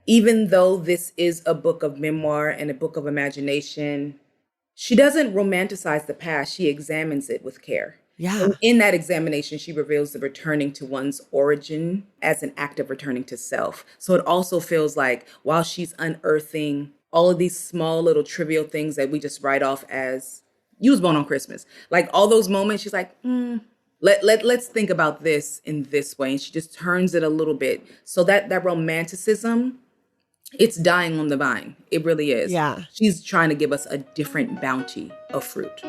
even though this is a book of memoir and a book of imagination, she doesn't romanticize the past. She examines it with care. Yeah. And in that examination, she reveals the returning to one's origin as an act of returning to self. So it also feels like while she's unearthing all of these small little trivial things that we just write off as, you was born on Christmas. Like all those moments, she's like, let's think about this in this way. And she just turns it a little bit. So that romanticism, it's dying on the vine. It really is. Yeah. She's trying to give us a different bounty of fruit.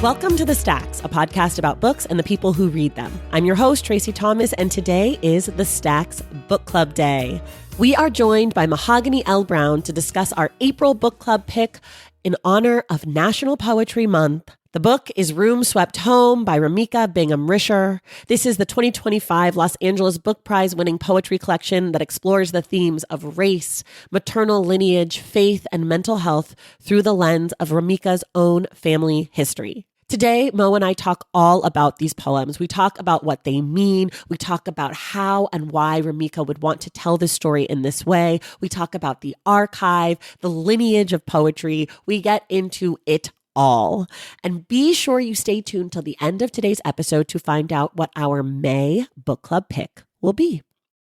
Welcome to The Stacks, a podcast about books and the people who read them. I'm your host, Tracy Thomas, and today is The Stacks Book Club Day. We are joined by Mahogany L. Browne to discuss our April book club pick in honor of National Poetry Month. The book is Room Swept Home by Remica Bingham-Risher. This is the 2025 Los Angeles Book Prize winning poetry collection that explores the themes of race, maternal lineage, faith, and mental health through the lens of Remica's own family history. Today, Mo and I talk all about these poems. We talk about what they mean. We talk about how and why Remica would want to tell this story in this way. We talk about the archive, the lineage of poetry. We get into it all. And be sure you stay tuned till the end of today's episode to find out what our May book club pick will be.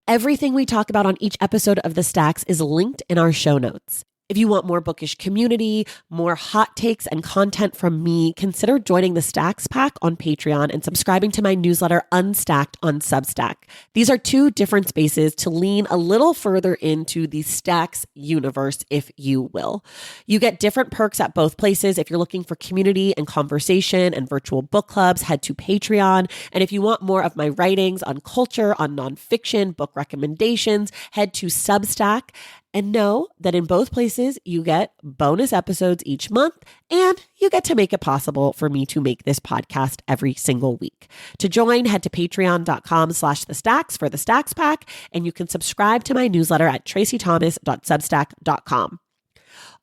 Everything we talk about on each episode of The Stacks is linked in our show notes. If you want more bookish community, more hot takes and content from me, consider joining the Stacks Pack on Patreon and subscribing to my newsletter Unstacked on Substack. These are two different spaces to lean a little further into the Stacks universe, if you will. You get different perks at both places. If you're looking for community and conversation and virtual book clubs, head to Patreon. And if you want more of my writings on culture, on nonfiction, book recommendations, head to Substack. And know that in both places, you get bonus episodes each month, and you get to make it possible for me to make this podcast every single week. To join, head to patreon.com/thestacks for the Stacks Pack, and you can subscribe to my newsletter at tracythomas.substack.com.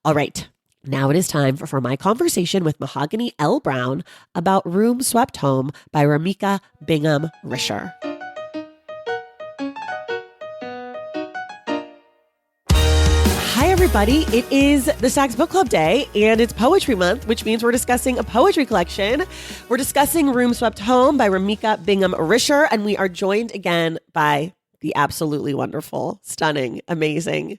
All right, now it is time for my conversation with Mahogany L. Browne about Room Swept Home by Remica Bingham-Risher. Hi, everybody. It is the Stacks Book Club Day, and it's Poetry Month, which means we're discussing a poetry collection. We're discussing Room Swept Home by Remica Bingham-Risher, and we are joined again by the absolutely wonderful, stunning, amazing,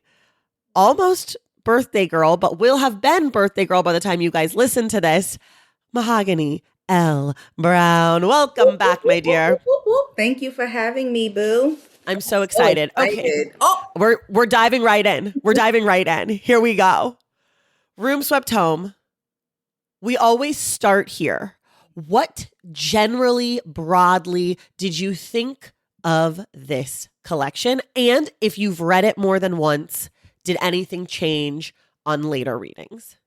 almost birthday girl, but will have been birthday girl by the time you guys listen to this, Mahogany L. Browne. Welcome back, my dear. Thank you for having me, boo. I'm so excited. Okay. We're diving right in. Here we go. Room Swept Home. We always start here. What generally, broadly, did you think of this collection? And if you've read it more than once, did anything change on later readings?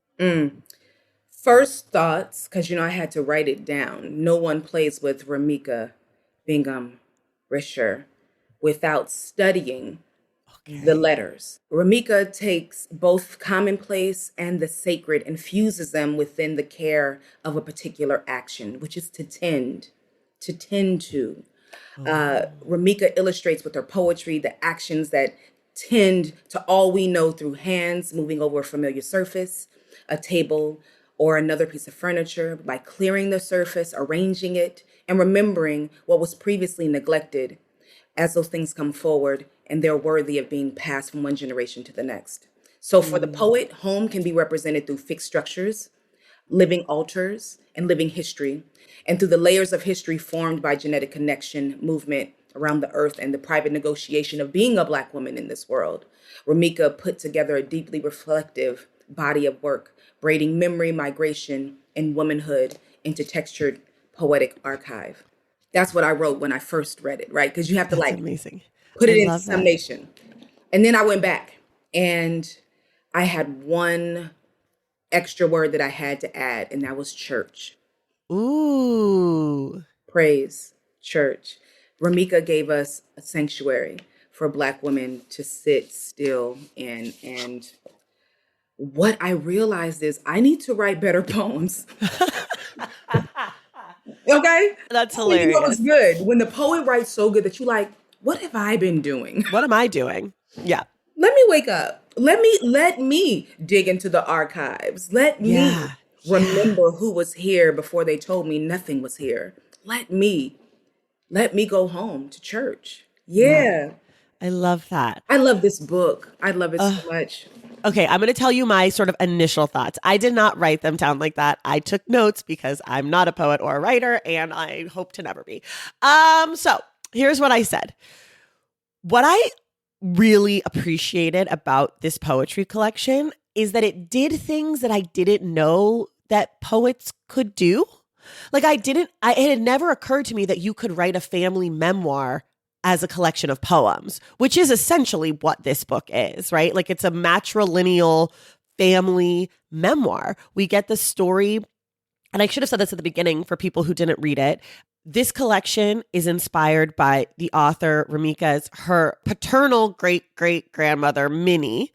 First thoughts, because I had to write it down. No one plays with Remica Bingham-Risher without studying the letters. Remica takes both commonplace and the sacred and fuses them within the care of a particular action, which is to tend to. Remica illustrates with her poetry the actions that tend to all we know through hands moving over a familiar surface, a table or another piece of furniture, by clearing the surface, arranging it, and remembering what was previously neglected as those things come forward and they're worthy of being passed from one generation to the next. So for the poet, home can be represented through fixed structures, living altars, and living history, and through the layers of history formed by genetic connection, movement around the earth, and the private negotiation of being a Black woman in this world. Remica put together a deeply reflective body of work, braiding memory, migration, and womanhood into textured poetic archive. That's what I wrote when I first read it, right? Because you have to amazing. Put it into summation. And then I went back and I had one extra word that I had to add, and that was church. Ooh. Praise, church. Remica gave us a sanctuary for Black women to sit still in. And what I realized is I need to write better poems. Okay? That's That's when you know it's hilarious. good. When the poet writes so good that you like, what have I been doing? What am I doing? Yeah. Let me wake up. Let me dig into the archives. Let me Yeah. Yeah. remember who was here before they told me nothing was here. Let me go home to church. Yeah. Yeah. I love that. I love this book. I love it so much. Okay, I'm going to tell you my sort of initial thoughts. I did not write them down like that. I took notes because I'm not a poet or a writer, and I hope to never be. So here's what I said. What I really appreciated about this poetry collection is that it did things that I didn't know that poets could do. Like it had never occurred to me that you could write a family memoir as a collection of poems, which is essentially what this book is, right? Like it's a matrilineal family memoir. We get the story, and I should have said this at the beginning for people who didn't read it. This collection is inspired by the author Remica's, her paternal great-great-grandmother, Minnie,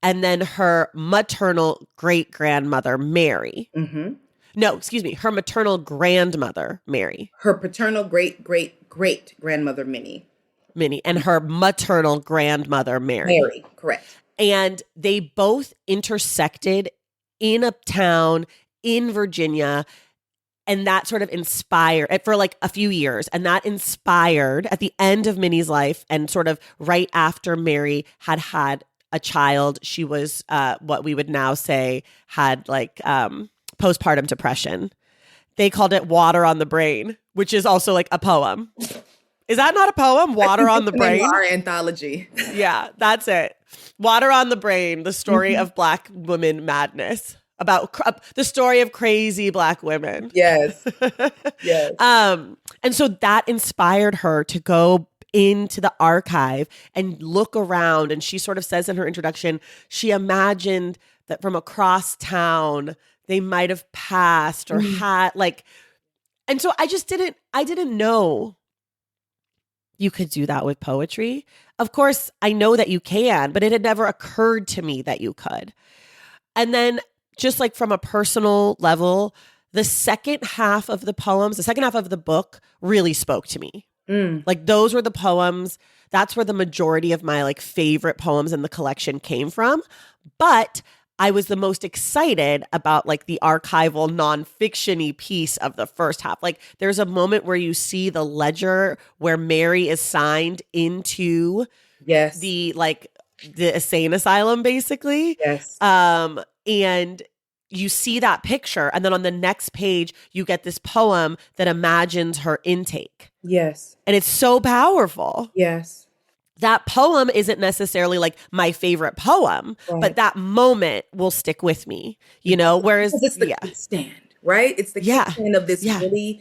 and then her maternal great-grandmother, Mary. Mm-hmm. No, excuse me, her maternal grandmother, Mary. Her paternal great grandmother, Minnie. And her maternal grandmother, Mary, correct. And they both intersected in a town in Virginia. And that sort of inspired for like a few years. And that inspired at the end of Minnie's life and sort of right after Mary had a child, she was what we would now say had like postpartum depression. They called it Water on the Brain, which is also like a poem. Is that not a poem? Water on the Brain? Our anthology. Yeah, that's it. Water on the Brain, the story of Black women madness. About the story of crazy Black women. Yes. Yes. And so that inspired her to go into the archive and look around. And she sort of says in her introduction, she imagined that from across town, they might have passed or had like, and so I didn't know you could do that with poetry. Of course, I know that you can, but it had never occurred to me that you could. And then just like from a personal level, the second half of the poems, the second half of the book really spoke to me. Like those were the poems. That's where the majority of my like favorite poems in the collection came from. But I was the most excited about like the archival nonfiction-y piece of the first half. Like there's a moment where you see the ledger where Mary is signed into the insane asylum, basically. Yes. And you see that picture. And then on the next page, you get this poem that imagines her intake. Yes. And it's so powerful. Yes. That poem isn't necessarily like my favorite poem, but that moment will stick with me, you know? Whereas it's the kickstand, right? It's the kickstand of this really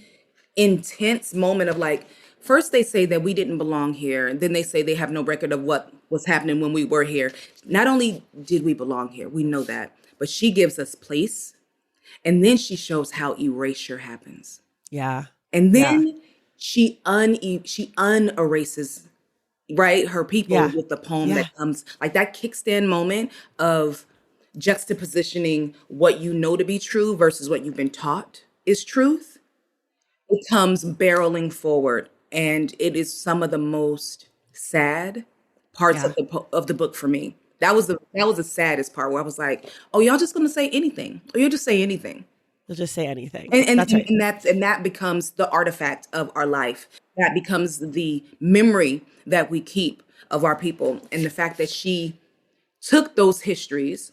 intense moment of like, first they say that we didn't belong here, and then they say they have no record of what was happening when we were here. Not only did we belong here, we know that, but she gives us place, and then she shows how erasure happens. Yeah. And then she unerases, right, her people with the poem that comes, like that kickstand moment of juxtapositioning what you know to be true versus what you've been taught is truth. It comes barreling forward, and it is some of the most sad parts of the book for me. That was the saddest part, where I was like, "Oh, y'all just gonna say anything? Or you'll just say anything? You'll just say anything." And that's right. and that becomes the artifact of our life. That becomes the memory that we keep of our people, and the fact that she took those histories,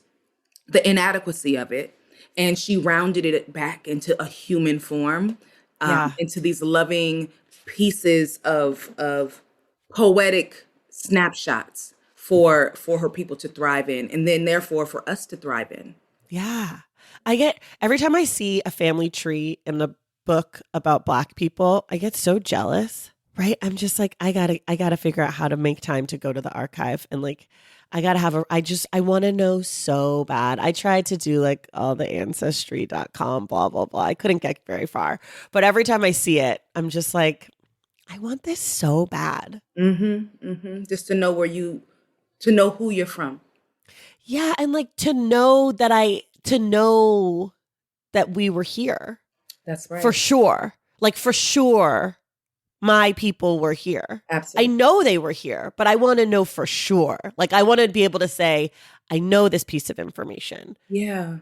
the inadequacy of it, and she rounded it back into a human form, into these loving pieces of poetic snapshots for her people to thrive in, and then therefore for us to thrive in. Yeah. Every time I see a family tree in a book about Black people, I get so jealous, right? I'm just like, I gotta figure out how to make time to go to the archive, and like, I want to know so bad. I tried to do like all the ancestry.com, blah, blah, blah. I couldn't get very far, but every time I see it, I'm just like, I want this so bad. Just to know to know who you're from. Yeah. And like to know that we were here. That's right. For sure. Like for sure, my people were here. I Absolutely. know they were here, but I want to know for sure. Like I want to be able to say, I know this piece of information. Yeah.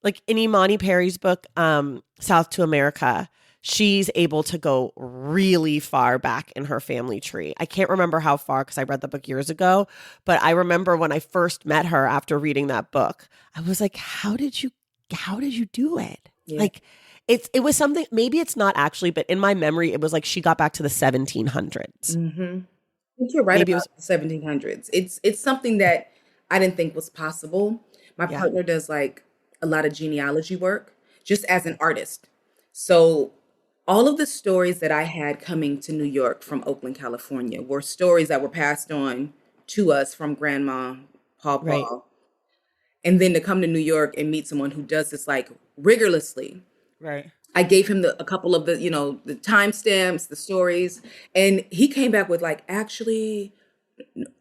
Like in Imani Perry's book, South to America, she's able to go really far back in her family tree. I can't remember how far because I read the book years ago, but I remember when I first met her after reading that book, I was like, how did you do it? Yeah. Like it was something, maybe it's not actually, but in my memory, it was like she got back to the 1700s. I think you're right Maybe it about was, the 1700s. It's something that I didn't think was possible. My yeah, partner does like a lot of genealogy work just as an artist. So all of the stories that I had coming to New York from Oakland, California were stories that were passed on to us from grandma, right, pawpaw. And then to come to New York and meet someone who does this like rigorously. right. I gave him a couple of the timestamps, the stories, and he came back with like, actually,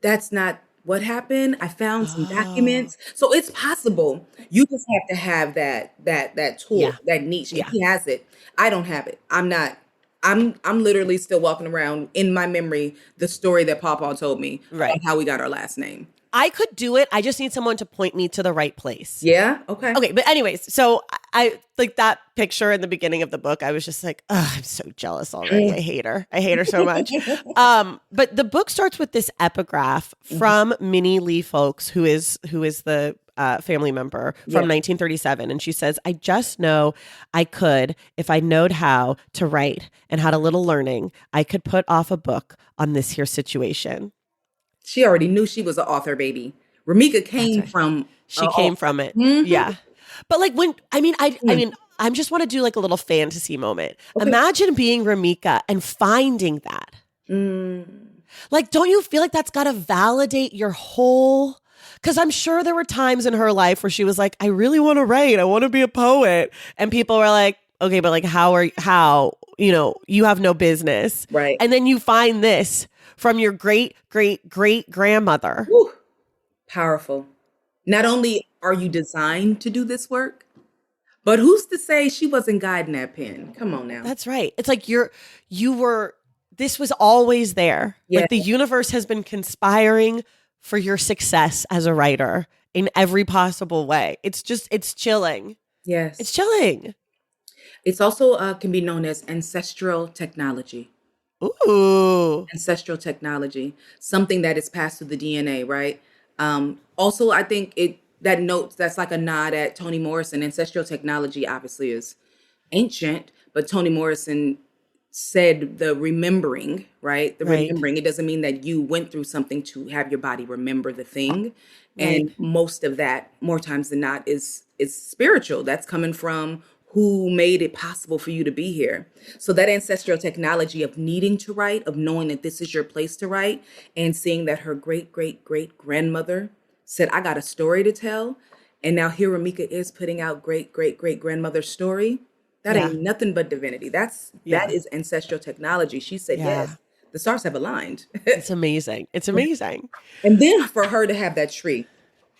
that's not what happened. I found some Oh, documents. So it's possible. You just have to have that tool, yeah, that niche. And yeah. he has it. I don't have it. I'm literally still walking around in my memory the story that Pawpaw told me Right. about how we got our last name. I could do it. I just need someone to point me to the right place. Yeah? Okay. Okay, but anyways, so I like that picture in the beginning of the book. I was just like, oh, I'm so jealous already. I hate her. I hate her so much. But the book starts with this epigraph Mhm. from Minnie Lee Folks, who is the family member Yeah. from 1937, and she says, "I just know I could if I knowed how to write and had a little learning. I could put off a book on this here situation." She already knew she was an author, baby. Remica That's came right. from She came author. from it. Mhm. Yeah. But like when I Mm. mean I just want to do like a little fantasy moment. Okay. Imagine being Remica and finding that. Mm. Like don't you feel like that's got to validate your whole, cuz I'm sure there were times in her life where she was like I really want to write. I want to be a poet. And people were like, "Okay, but like how, you have no business." Right. And then you find this from your great great great grandmother. Woo. Powerful. Not only are you designed to do this work, but who's to say she wasn't guiding that pen? Come on now. That's right. It's like you were, this was always there. Yeah. Like the universe has been conspiring for your success as a writer in every possible way. It's chilling. It's Yes. chilling. It's also can be known as ancestral technology. Ooh. Ancestral technology, something that is passed through the DNA, right? Also, I think that's like a nod at Toni Morrison. Ancestral technology obviously is ancient, but Toni Morrison said the remembering, right? The Right. remembering, it doesn't mean that you went through something to have your body remember the thing. Right. And most of that, more times than not, is spiritual. That's coming from who made it possible for you to be here. So that ancestral technology of needing to write, of knowing that this is your place to write, and seeing that her great great great grandmother said, I got a story to tell. And now here Remica is putting out great great great grandmother's story. That Yeah. ain't nothing but divinity. That Yeah. is ancestral technology. She said, Yeah. yes, the stars have aligned. It's amazing. It's amazing. And then for her to have that tree,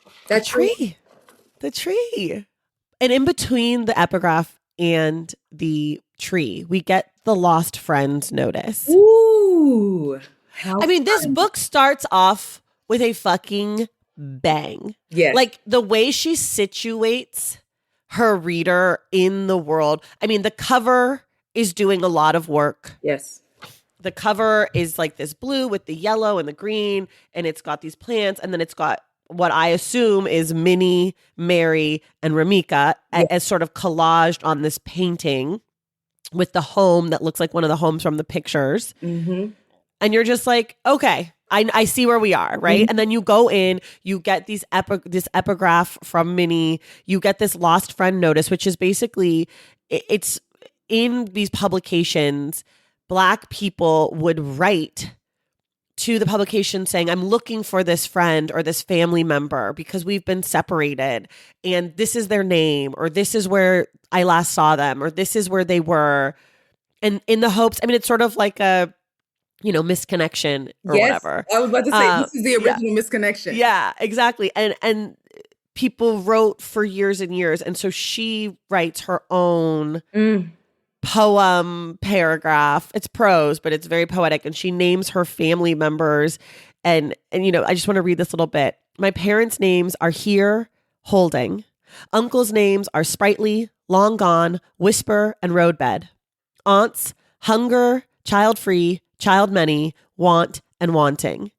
The that tree, tree. The tree. And in between the epigraph and the tree, we get the lost friends notice. ooh, how I mean, this fun. book starts off with a fucking bang. Yes, Like the way she situates her reader in the world. I mean, the cover is doing a lot of work. yes, The cover is like this blue with the yellow and the green, and it's got these plants, and then it's got what I assume is Minnie, Mary, and Remica yes. as sort of collaged on this painting with the home that looks like one of the homes from the pictures. Mm-hmm. And you're just like, okay, I see where we are, right? Mm-hmm. And then you go in, you get this epigraph from Minnie, you get this lost friend notice, which is basically, it's in these publications, Black people would write to the publication saying, I'm looking for this friend or this family member because we've been separated and this is their name, or this is where I last saw them, or this is where they were. And in the hopes, I mean, it's sort of like a, misconnection or Yes, whatever. I was about to say this is the Yeah. original misconnection. Yeah, exactly. And people wrote for years and years. And so she writes her own Mm. poem paragraph. It's prose, but it's very poetic. And she names her family members. And I just want to read this little bit. My parents' names are here, holding. Uncles' names are sprightly, long gone, whisper, and roadbed. Aunts, hunger, child free, child many, want, and wanting.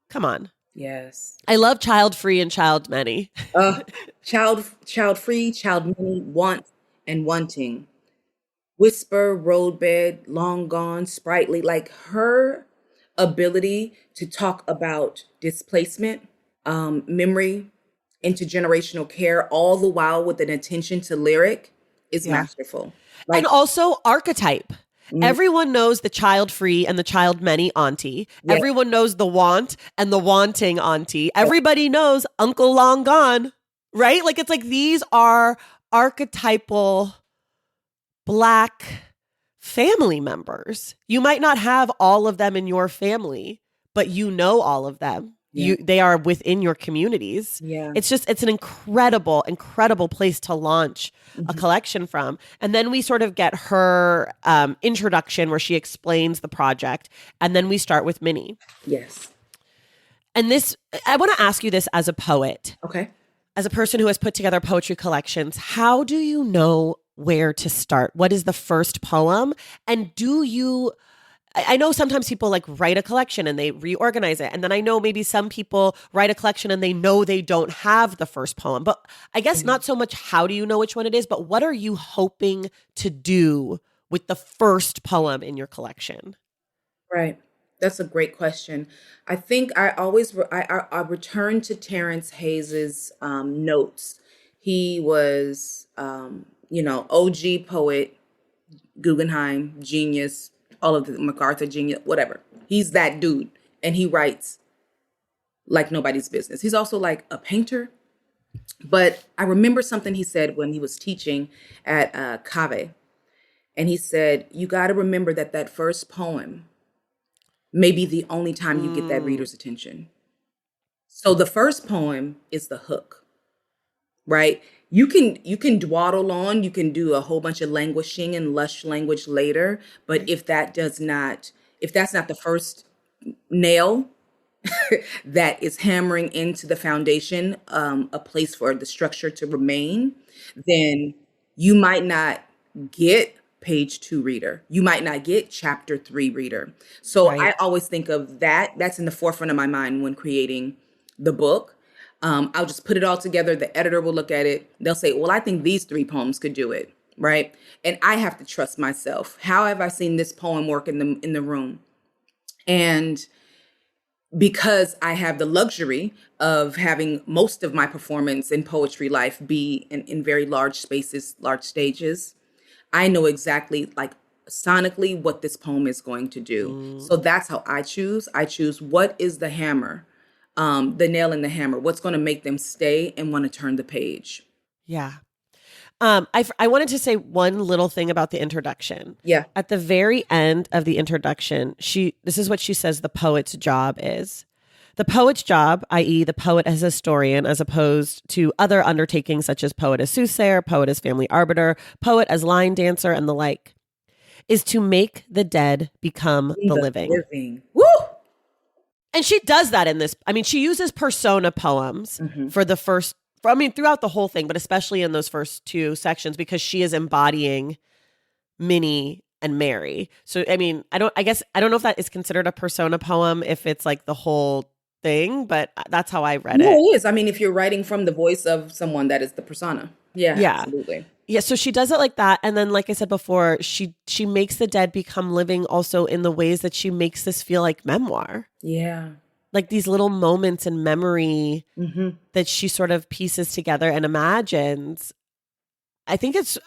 Come on. Yes. I love child free and child many. Child free, child many, want and wanting. Whisper, roadbed, long gone, sprightly. Like her ability to talk about displacement, memory, intergenerational care, all the while with an attention to lyric is Yeah. masterful. And Like, also archetype. Everyone knows the child free and the child many auntie. yeah, Everyone knows the want and the wanting auntie. Everybody knows Uncle Long Gone, right? Like it's like these are archetypal Black family members. You might not have all of them in your family, but you know all of them. yeah, They are within your communities. yeah. It's an incredible, incredible place to launch a collection from. And then we sort of get her introduction where she explains the project. And then we start with Minnie. Yes. And I want to ask you this as a poet, Okay. as a person who has put together poetry collections. How do you know where to start? What is the first poem? And I know sometimes people like write a collection and they reorganize it. And then I know maybe some people write a collection and they know they don't have the first poem. But I guess not so much how do you know which one it is, but what are you hoping to do with the first poem in your collection? Right. That's a great question. I think I always I return to Terrence Hayes's notes. He was OG poet, Guggenheim genius, all of the MacArthur genius, whatever. He's that dude, and he writes like nobody's business. He's also like a painter. But I remember something he said when he was teaching at Cave, and he said, "You got to remember that first poem may be the only time you get that reader's attention. So the first poem is the hook, right? You can dawdle on, you can do a whole bunch of languishing and lush language later, but if that's not the first nail that is hammering into the foundation, a place for the structure to remain, then you might not get page 2 reader. You might not get chapter 3 reader. So Right. I always think of that. That's in the forefront of my mind when creating the book. I'll just put it all together. The editor will look at it. They'll say, well, I think these 3 poems could do it. Right. And I have to trust myself. How have I seen this poem work in the room? And because I have the luxury of having most of my performance in poetry life be in very large spaces, large stages, I know exactly, like, sonically what this poem is going to do. So that's how I choose. I choose what is the hammer, the nail in the hammer, what's going to make them stay and want to turn the page. Yeah. I wanted to say one little thing about the introduction. Yeah. At the very end of the introduction, this is what she says the poet's job is. The poet's job, i.e. the poet as historian, as opposed to other undertakings such as poet as soothsayer, poet as family arbiter, poet as line dancer, and the like, is to make the dead become the living. Woo! And she does that in this. I mean, she uses persona poems for the first, throughout the whole thing, but especially in those first 2 sections, because she is embodying Minnie and Mary. So, I mean, I don't know if that is considered a persona poem, if it's like the whole thing, but that's how I read it. No, it is. I mean, if you're writing from the voice of someone, that is the persona. Yeah. Absolutely. Yeah, so she does it like that. And then, like I said before, she makes the dead become living also in the ways that she makes this feel like memoir. Yeah. Like these little moments in memory that she sort of pieces together and imagines. I think it's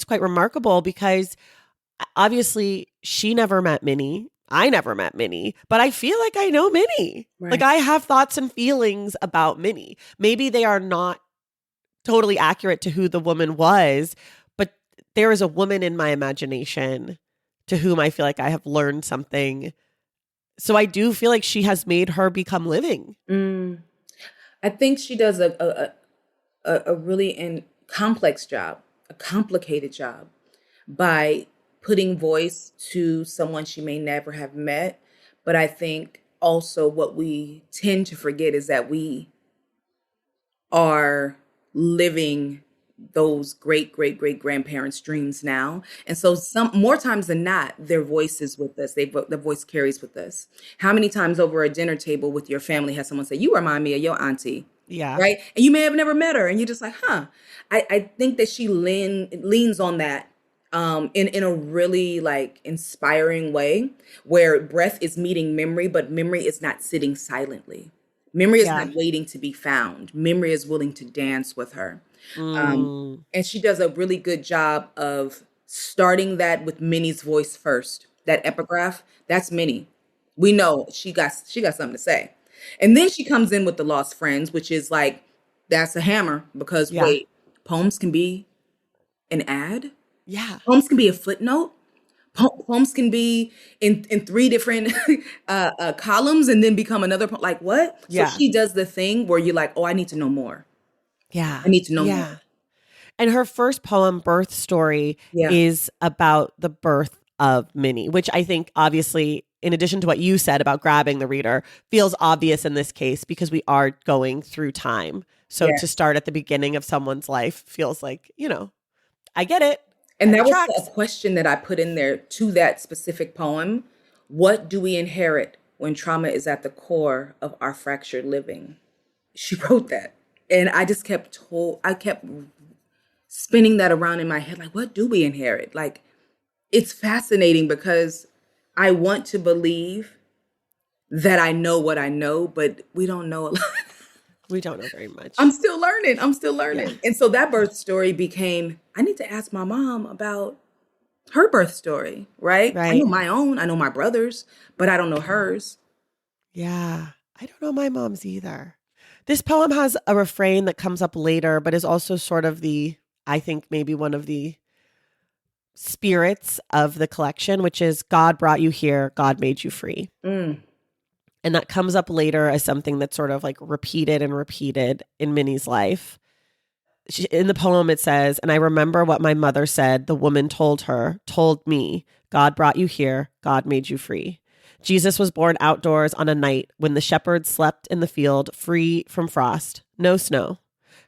quite remarkable because obviously she never met Minnie. I never met Minnie, but I feel like I know Minnie. Right. Like I have thoughts and feelings about Minnie. Maybe they are not totally accurate to who the woman was, but there is a woman in my imagination to whom I feel like I have learned something. So I do feel like she has made her become living. I think she does a really complex job, a complicated job by putting voice to someone she may never have met. But I think also what we tend to forget is that we are living those great grandparents' dreams now. And so some more times than not, their voice is with us. Their voice carries with us. How many times over a dinner table with your family has someone say, "You remind me of your auntie," Yeah. right? And you may have never met her, and you're just like, "Huh." I think that she leans on that in a really like inspiring way, where breath is meeting memory, but memory is not sitting silently. Memory is Yeah. not waiting to be found. Memory is willing to dance with her. Mm. And she does a really good job of starting that with Minnie's voice first. That epigraph, that's Minnie. We know she got something to say. And then she comes in with the lost friends, which is like, that's a hammer because Yeah. wait, poems can be an ad. Yeah. Poems can be a footnote. Poems can be in three different columns and then become another like what? So Yeah. she does the thing where you're like, oh, I need to know more. Yeah. I need to know more. Yeah. And her first poem, Birth Story, Yeah. is about the birth of Minnie, which I think obviously, in addition to what you said about grabbing the reader, feels obvious in this case because we are going through time. So to Yes. start at the beginning of someone's life feels like, I get it. And It that was a tracks. question that I put in there to that specific poem. What do we inherit when trauma is at the core of our fractured living? She wrote that. And I kept spinning that around in my head. Like, what do we inherit? Like, it's fascinating because I want to believe that I know what I know, but we don't know a lot. We don't know very much. I'm still learning. Yeah. And so that birth story became, I need to ask my mom about her birth story, right? I know Right. my own, I know my brother's, but I don't know hers. Yeah. I don't know my mom's either. This poem has a refrain that comes up later, but is also sort of I think maybe one of the spirits of the collection, which is God brought you here, God made you free. Mm. And that comes up later as something that's sort of like repeated and repeated in Minnie's life. In the poem, it says, "And I remember what my mother said, the woman told me, God brought you here, God made you free. Jesus was born outdoors on a night when the shepherds slept in the field, free from frost, no snow.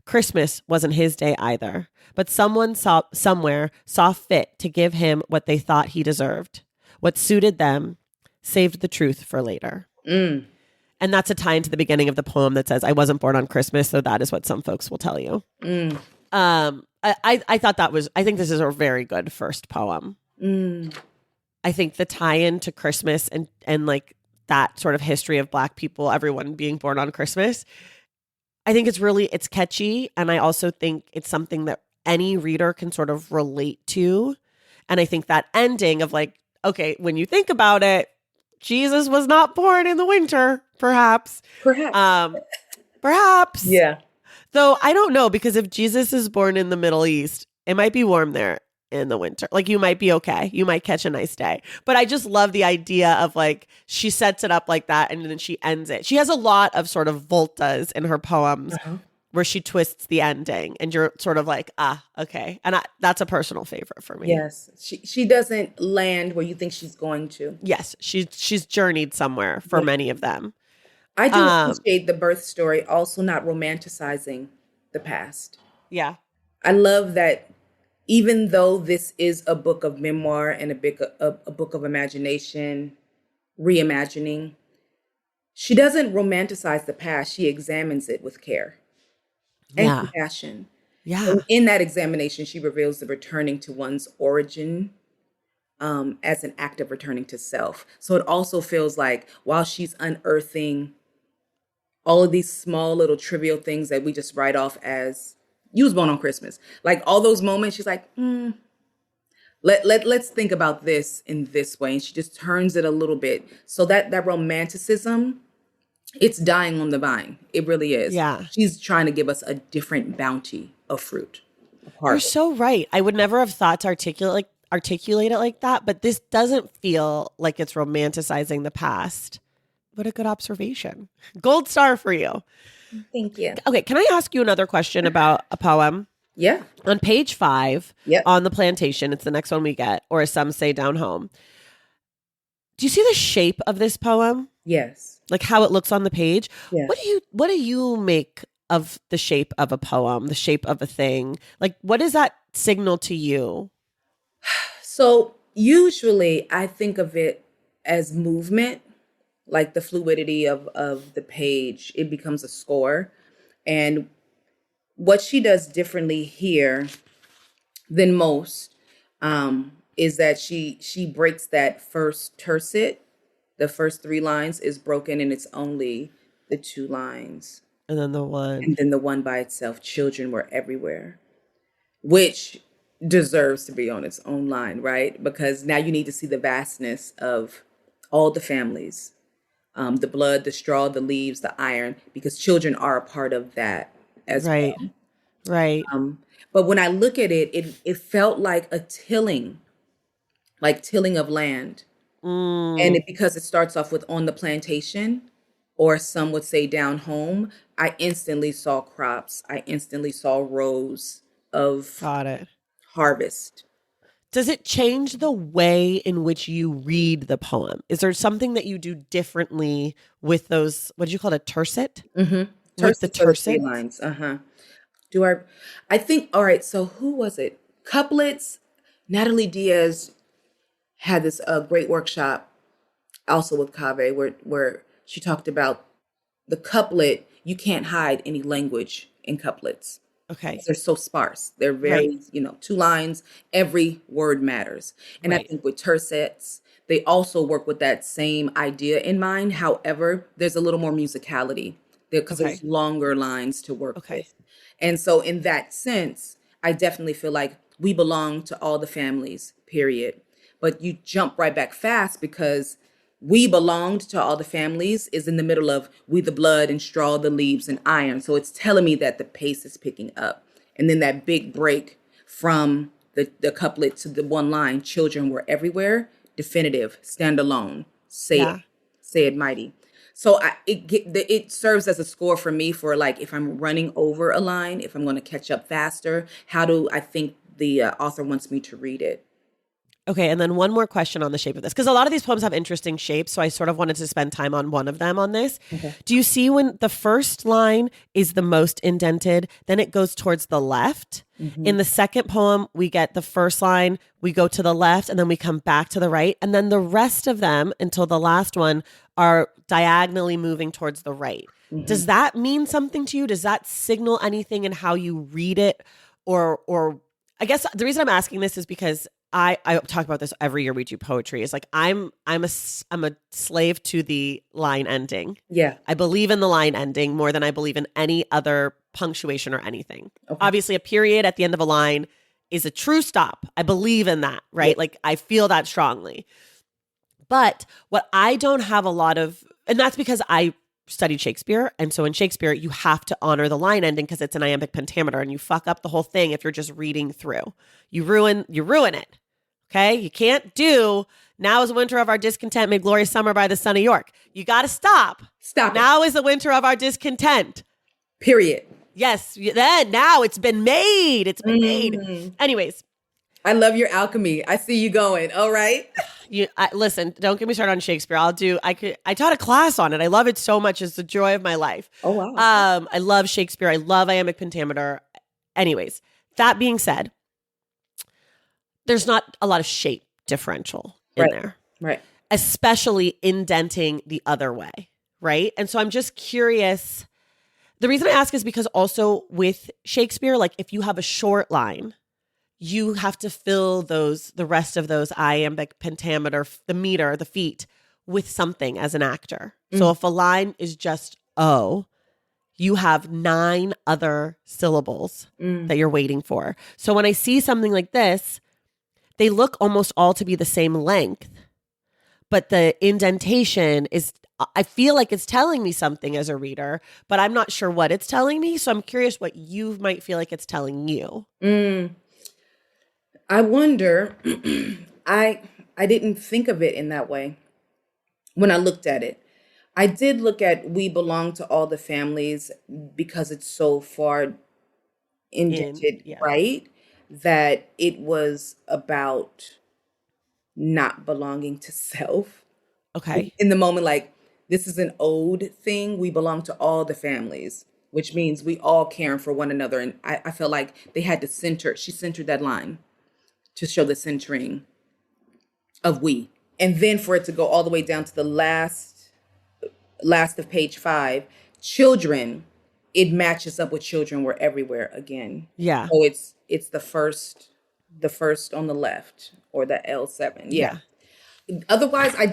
Christmas wasn't his day either, but someone somewhere saw fit to give him what they thought he deserved. What suited them saved the truth for later." Mm. And that's a tie into the beginning of the poem that says, "I wasn't born on Christmas, so that is what some folks will tell you." Mm. I thought I think this is a very good first poem. Mm. I think the tie-in to Christmas and like that sort of history of Black people, everyone being born on Christmas, I think it's catchy. And I also think it's something that any reader can sort of relate to. And I think that ending of like, okay, when you think about it, Jesus was not born in the winter, perhaps. Perhaps. Perhaps. Yeah. Though I don't know, because if Jesus is born in the Middle East, it might be warm there in the winter. Like you might be okay. You might catch a nice day. But I just love the idea of like, she sets it up like that and then she ends it. She has a lot of sort of voltas in her poems where she twists the ending and you're sort of like, okay. And that's a personal favorite for me. Yes. She doesn't land where you think she's going to. Yes. She's journeyed somewhere for many of them. I do appreciate the birth story also not romanticizing the past. Yeah. I love that even though this is a book of memoir and a book of imagination, reimagining, she doesn't romanticize the past. She examines it with care and compassion. Yeah. And in that examination, she reveals the returning to one's origin as an act of returning to self. So it also feels like while she's unearthing all of these small little trivial things that we just write off as, you was born on Christmas. Like all those moments, she's like, let's think about this in this way. And she just turns it a little bit. So that romanticism, it's dying on the vine. It really is. Yeah. She's trying to give us a different bounty of fruit. You're so right. I would never have thought to articulate it like that, but this doesn't feel like it's romanticizing the past. What a good observation. Gold star for you. Thank you. Okay, can I ask you another question about a poem? Yeah. On page 5, Yep. on the plantation, it's the next one we get, or as some say, down home. Do you see the shape of this poem? Yes. Like how it looks on the page? Yeah. What do you make of the shape of a poem, the shape of a thing? Like what does that signal to you? So usually I think of it as movement, like the fluidity of the page. It becomes a score. And what she does differently here than most is that she breaks that first tercet. The first 3 lines is broken and it's only the 2 lines. And then the And one. then the one by itself, children were everywhere, which deserves to be on its own line, right? Because now you need to see the vastness of all the families, the blood, the straw, the leaves, the iron, because children are a part of that as Right. well. Right. But when I look at it, it felt like a tilling, like tilling of land. And Mm, because it starts off with on the plantation, or some would say down home, I instantly saw crops. I instantly saw rows of got it. harvest. Does it change the way in which you read the poem? Is there something that you do differently with those? What did you call it? A tercet? Mm-hmm. With the Tercets are the three tercet? lines. Uh-huh. Do I think, all right, so who was it? Couplets. Natalie Diaz had this great workshop also with Kave where she talked about the couplet. You can't hide any language in couplets. Okay. They're so sparse. They're Right. very, 2 lines, every word matters. And I Right. think with tercets, they also work with that same idea in mind. However, there's a little more musicality there because Okay. there's longer lines to work Okay. with. And so in that sense, I definitely feel like we belong to all the families, period. But you jump right back fast because we belonged to all the families is in the middle of we the blood and straw, the leaves and iron. So it's telling me that the pace is picking up. And then that big break from the couplet to the one line, children were everywhere, definitive, stand alone, Yeah. say it mighty. So it serves as a score for me for like if I'm running over a line, if I'm going to catch up faster, how do I think the author wants me to read it? Okay, and then one more question on the shape of this, because a lot of these poems have interesting shapes, so I sort of wanted to spend time on one of them on this. Okay. Do you see when the first line is the most indented, then it goes towards the left? Mm-hmm. In the second poem, we get the first line, we go to the left, and then we come back to the right. And then the rest of them, until the last one, are diagonally moving towards the right. Mm-hmm. Does that mean something to you? Does that signal anything in how you read it? Or I guess the reason I'm asking this is because I talk about this every year we do poetry. Is like I'm a slave to the line ending. Yeah. I believe in the line ending more than I believe in any other punctuation or anything. Okay. Obviously, a period at the end of a line is a true stop. I believe in that, right? Yeah. Like I feel that strongly. But what I don't have a lot of, and that's because I studied Shakespeare. And so in Shakespeare, you have to honor the line ending because it's an iambic pentameter and you fuck up the whole thing if you're just reading through. You ruin it. Okay? You can't do now is the winter of our discontent made glorious summer by the son of York. You got to stop. Stop it. Now is the winter of our discontent. Period. Yes, then now it's been made. It's been made. Anyways, I love your alchemy. I see you going. All right. listen, don't get me started on Shakespeare. I taught a class on it. I love it so much. It's the joy of my life. Oh, wow. I love Shakespeare. I love iambic pentameter. Anyways, that being said, there's not a lot of shape differential in there, Right. especially indenting the other way, right? And so I'm just curious. The reason I ask is because also with Shakespeare, like if you have a short line, you have to fill the rest of those iambic pentameter, the meter, the feet with something as an actor. So if a line is just O, you have 9 other syllables that you're waiting for. So when I see something like this, they look almost all to be the same length, but the indentation is, I feel like it's telling me something as a reader, but I'm not sure what it's telling me. So I'm curious what you might feel like it's telling you. I wonder, I didn't think of it in that way when I looked at it. I did look at we belong to all the families because it's so far indented Yeah. right, that it was about not belonging to self. Okay. In the moment, like, this is an ode thing. We belong to all the families, which means we all caring for one another. And I felt like they had to she centered that line to show the centering of we. And then for it to go all the way down to the last of page 5, children, it matches up with children were everywhere again. Yeah. So it's the first on the left, or the L7. Yeah. Yeah. Otherwise, it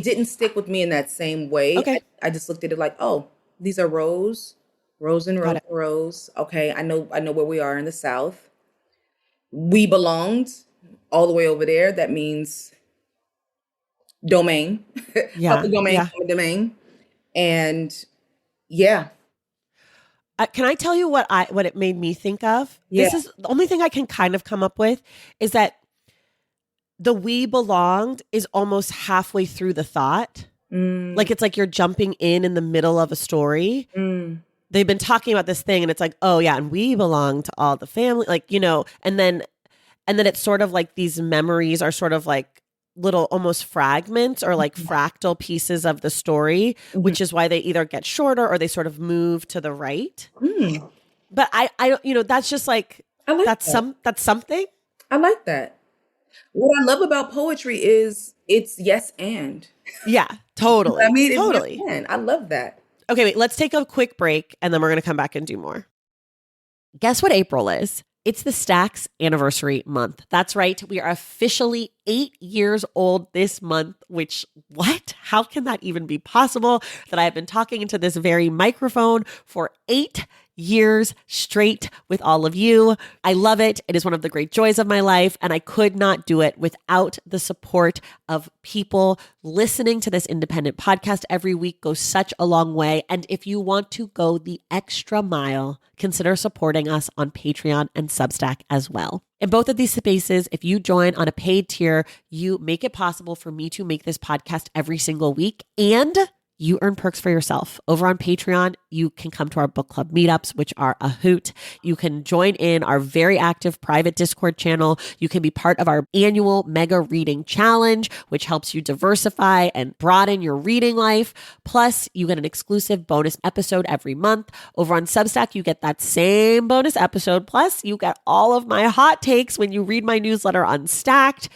didn't stick with me in that same way. Okay. I just looked at it like, oh, these are rows and Got rows it. and rows. Okay, I know where we are in the South. We belonged all the way over there. That means domain, Yeah. public domain, Yeah. common domain. And yeah, Can I tell you what it made me think of? yeah. This is the only thing I can kind of come up with is that the we belonged is almost halfway through the thought. Like it's like you're jumping in the middle of a story. They've been talking about this thing and it's like, oh yeah, and we belong to all the family, like, and then it's sort of like these memories are sort of like little almost fragments or like fractal pieces of the story, which is why they either get shorter or they sort of move to the right. But I don't, that's just like, I like that's that. that's something. I like that. What I love about poetry is it's yes and. Yeah, totally. I mean, it's Totally. yes and. I love that. Okay, wait, let's take a quick break and then we're going to come back and do more. Guess what April is? It's the Stacks anniversary month. That's right. We are officially 8 years old this month, which, what? How can that even be possible that I have been talking into this very microphone for 8 years straight with all of you? I love it. It is one of the great joys of my life, and I could not do it without the support of people. Listening to this independent podcast every week goes such a long way. And if you want to go the extra mile, consider supporting us on Patreon and Substack as well. In both of these spaces, if you join on a paid tier, you make it possible for me to make this podcast every single week, and you earn perks for yourself. Over on Patreon, you can come to our book club meetups, which are a hoot. You can join in our very active private Discord channel. You can be part of our annual mega reading challenge, which helps you diversify and broaden your reading life. Plus, you get an exclusive bonus episode every month. Over on Substack, you get that same bonus episode. Plus, you get all of my hot takes when you read my newsletter Unstacked.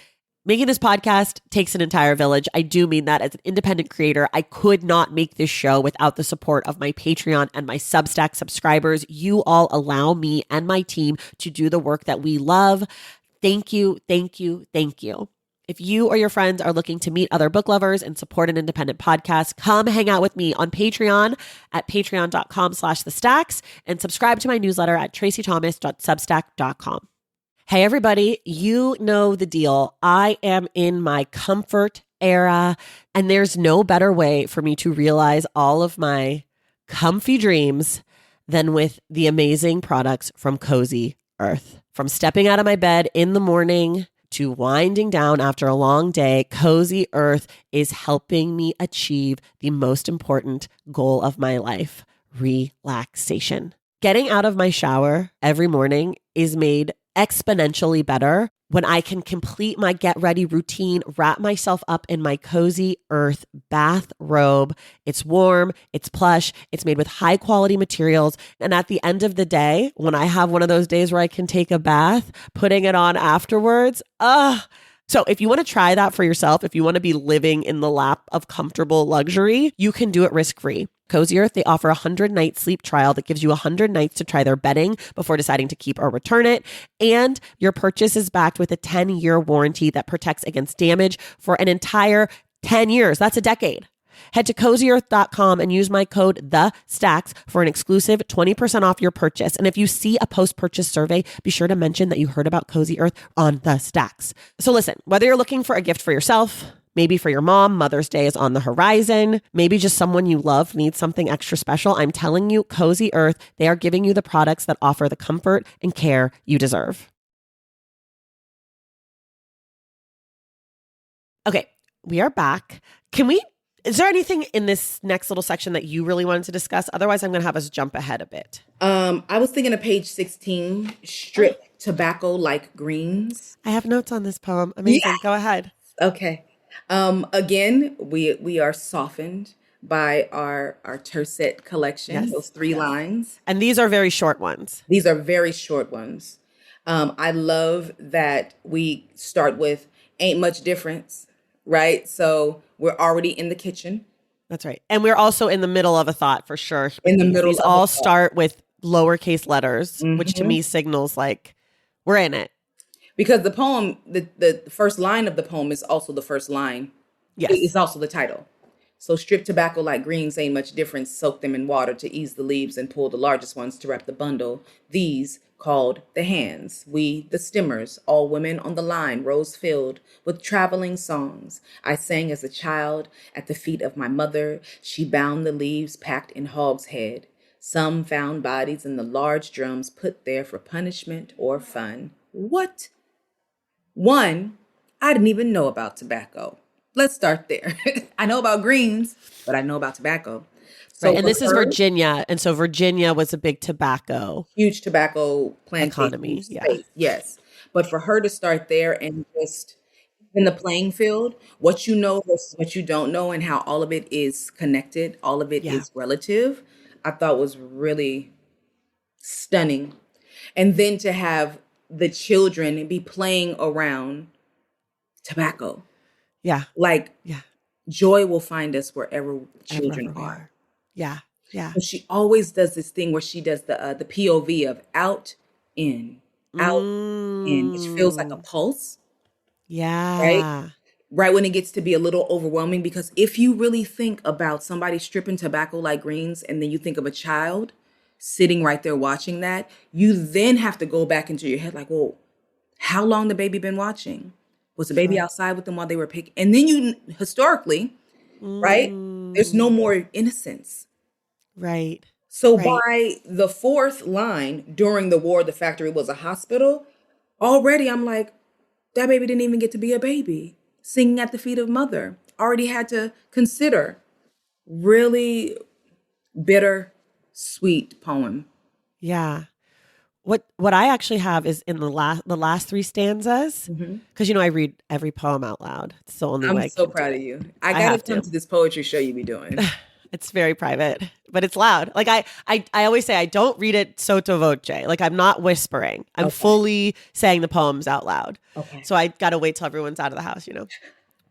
Making this podcast takes an entire village. I do mean that. As an independent creator, I could not make this show without the support of my Patreon and my Substack subscribers. You all allow me and my team to do the work that we love. Thank you, thank you, thank you. If you or your friends are looking to meet other book lovers and support an independent podcast, come hang out with me on Patreon at patreon.com/thestacks and subscribe to my newsletter at tracythomas.substack.com. Hey, everybody, you know the deal. I am in my comfort era, and there's no better way for me to realize all of my comfy dreams than with the amazing products from Cozy Earth. From stepping out of my bed in the morning to winding down after a long day, Cozy Earth is helping me achieve the most important goal of my life: relaxation. Getting out of my shower every morning is made exponentially better when I can complete my get ready routine, wrap myself up in my Cozy Earth bathrobe. It's warm, it's plush, it's made with high quality materials. And at the end of the day, when I have one of those days where I can take a bath, putting it on afterwards, So if you want to try that for yourself, if you want to be living in the lap of comfortable luxury, you can do it risk-free. Cozy Earth, they offer a 100-night sleep trial that gives you 100 nights to try their bedding before deciding to keep or return it. And your purchase is backed with a 10-year warranty that protects against damage for an entire 10 years. That's a decade. Head to CozyEarth.com and use my code THESTACKS for an exclusive 20% off your purchase. And if you see a post-purchase survey, be sure to mention that you heard about Cozy Earth on The Stacks. So listen, whether you're looking for a gift for yourself, maybe for your mom, Mother's Day is on the horizon, maybe just someone you love needs something extra special, I'm telling you, Cozy Earth, they are giving you the products that offer the comfort and care you deserve. Okay, we are back. Can we Is there anything in this next little section that you really wanted to discuss? Otherwise, I'm going to have us jump ahead a bit. I was thinking of page 16, strip tobacco like greens. I have notes on this poem. Amazing. Yeah. Go ahead. Okay. Again, we are softened by our tercet collection, Yes. those three lines. And these are very short ones. These are very short ones. I love that we start with ain't much difference, right? So we're already in the kitchen. That's right. And we're also in the middle of a thought for sure. In the middle These of all a thought. start with lowercase letters, which to Mhm. me signals like we're in it. Because the poem, the first line of the poem is also the first line. Yes. It's also the title. So strip tobacco like greens, ain't much difference. Soak them in water to ease the leaves and pull the largest ones to wrap the bundle. These called the hands, we the stimmers, all women on the line, rose filled with traveling songs. I sang as a child at the feet of my mother. She bound the leaves packed in hogshead. Some found bodies in the large drums put there for punishment or fun. What? One, I didn't even know about tobacco. Let's start there. I know about greens, but I know about tobacco. So Right. And this is her, Virginia. And so Virginia was a big tobacco huge tobacco plantation economy. Yeah. state, yes. But for her to start there and just in the playing field, what you know versus what you don't know, and how all of it is connected, all of it Yeah. is relative, I thought was really stunning. And then to have the children be playing around tobacco. Yeah. Like Yeah. joy will find us wherever children Wherever we are. Yeah. Yeah. But she always does this thing where she does the POV of out, in, out, in, which feels like a pulse, right? Yeah. Right when it gets to be a little overwhelming, because if you really think about somebody stripping tobacco like greens, and then you think of a child sitting right there watching that, you then have to go back into your head like, well, how long the baby been watching? Was the baby outside with them while they were picking? And then you historically, right? There's no more innocence. Right. So Right. by the fourth line, during the war, the factory was a hospital. Already I'm like, that baby didn't even get to be a baby. Singing at the feet of mother. Already had to consider. Really bitter, sweet poem. Yeah. What I actually have is in the last three stanzas, because I read every poem out loud. It's the only way I'm I so can do proud it. of you. I have gotta come to. to this poetry show you be doing. It's very private, but it's loud. Like I always say, I don't read it sotto voce. Like I'm not whispering. I'm Okay. fully saying the poems out loud. Okay. So I got to wait till everyone's out of the house,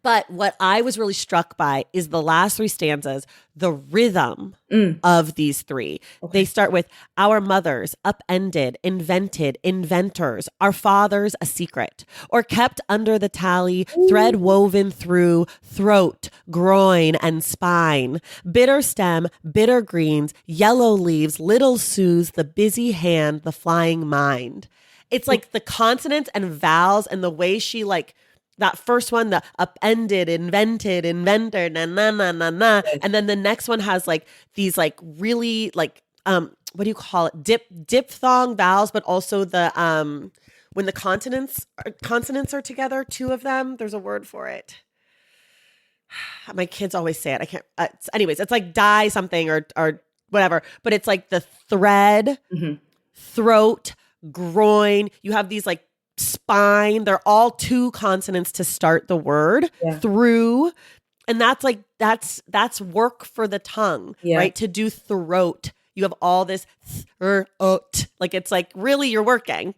But what I was really struck by is the last three stanzas, the rhythm of these three. They start with our mothers, upended, invented, inventors, our fathers, a secret, or kept under the tally, thread woven through throat, groin, and spine, bitter stem, bitter greens, yellow leaves, little soothes, the busy hand, the flying mind. It's like the consonants and vowels and the way she that first one, the upended, invented, inventor, na na na na na, and then the next one has these really what do you call it? Diphthong vowels, but also the when the consonants are together, two of them. There's a word for it. My kids always say it. I can't. Anyways, it's like die something or whatever, but it's like the thread, throat, groin. You have these spine. They're all two consonants to start the word. Through, and that's work for the tongue, right? To do throat, you have all this throat, it's really you're working.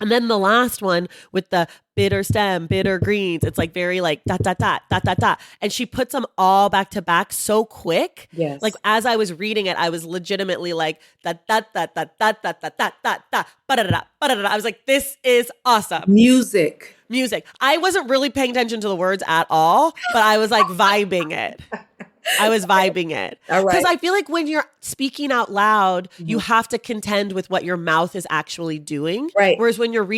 And then the last one with the bitter stem, bitter greens, it's very dot dot dot dot dot dot, and she puts them all back to back so quick. Yes. As I was reading it, I was legitimately that that that that that that that that that that ba-da-da-da, ba-da-da-da. I was like, this is awesome. Music. I wasn't really paying attention to the words at all, but I was vibing it. I was vibing it. All right. Because I feel like when you're speaking out loud, you have to contend with what your mouth is actually doing. Right. Whereas when you're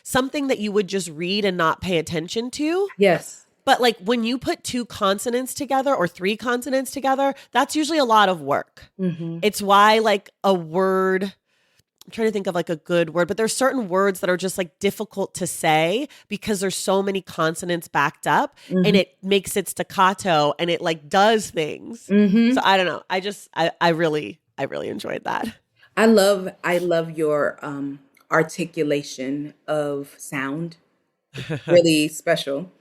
something that you would just read and not pay attention to. Yes. But when you put two consonants together or three consonants together, that's usually a lot of work. It's why a word I'm trying to think of like a good word, but there's certain words that are just like difficult to say because there's so many consonants backed up and it makes it staccato and it like does things. So I don't know. I really enjoyed that. I love your articulation of sound. Really special.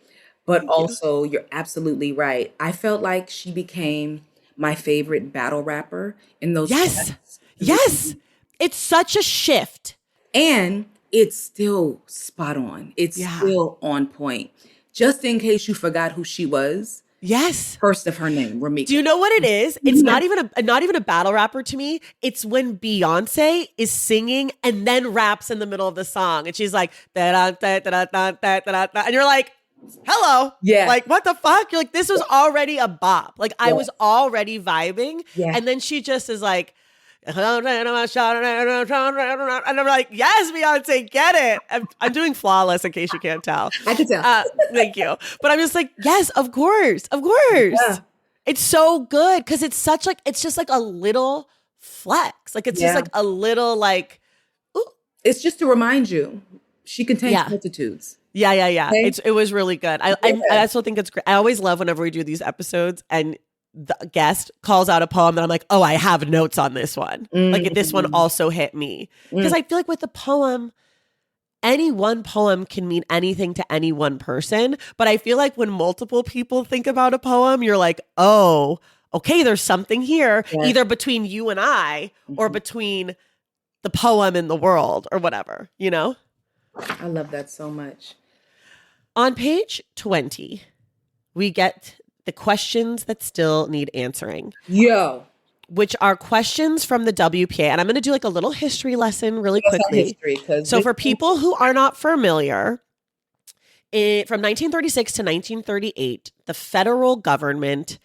But Thank you. also, you're absolutely right. I felt like she became my favorite battle rapper in those Yes. past 3 Yes. It's such a shift. And it's still spot on. It's Yeah. still on point. Just in case you forgot who she was, Yes. first of her name, Remica. Do you know what it is? It's not even a battle rapper to me. It's when Beyonce is singing and then raps in the middle of the song, and she's like da da da da da da da da, and you're like, "Hello, Yeah. like what the fuck?" You're like, "This was already a bop." Like I was already vibing, Yeah. and then she just is like. And I'm like, yes, Beyonce, get it. I'm doing flawless in case you can't tell. I can tell. Thank you. But I'm just like, yes, of course. Yeah. It's so good because it's such like, it's just like a little flex. Like it's just like a little like, ooh. It's just to remind you, she contains Yeah. multitudes. Yeah. Okay. It was really good. I also think it's great. I always love whenever we do these episodes and the guest calls out a poem that I'm like, oh, I have notes on this one. Like this one also hit me. Because I feel like with the poem, any one poem can mean anything to any one person. But I feel like when multiple people think about a poem, you're like, oh, okay, there's something here, either between you and I or between the poem and the world or whatever, you know? I love that so much. On page 20, we get the questions that still need answering. Yo. Which are questions from the WPA. And I'm going to do like a little history lesson really quickly. So for people who are not familiar, from 1936 to 1938, the federal government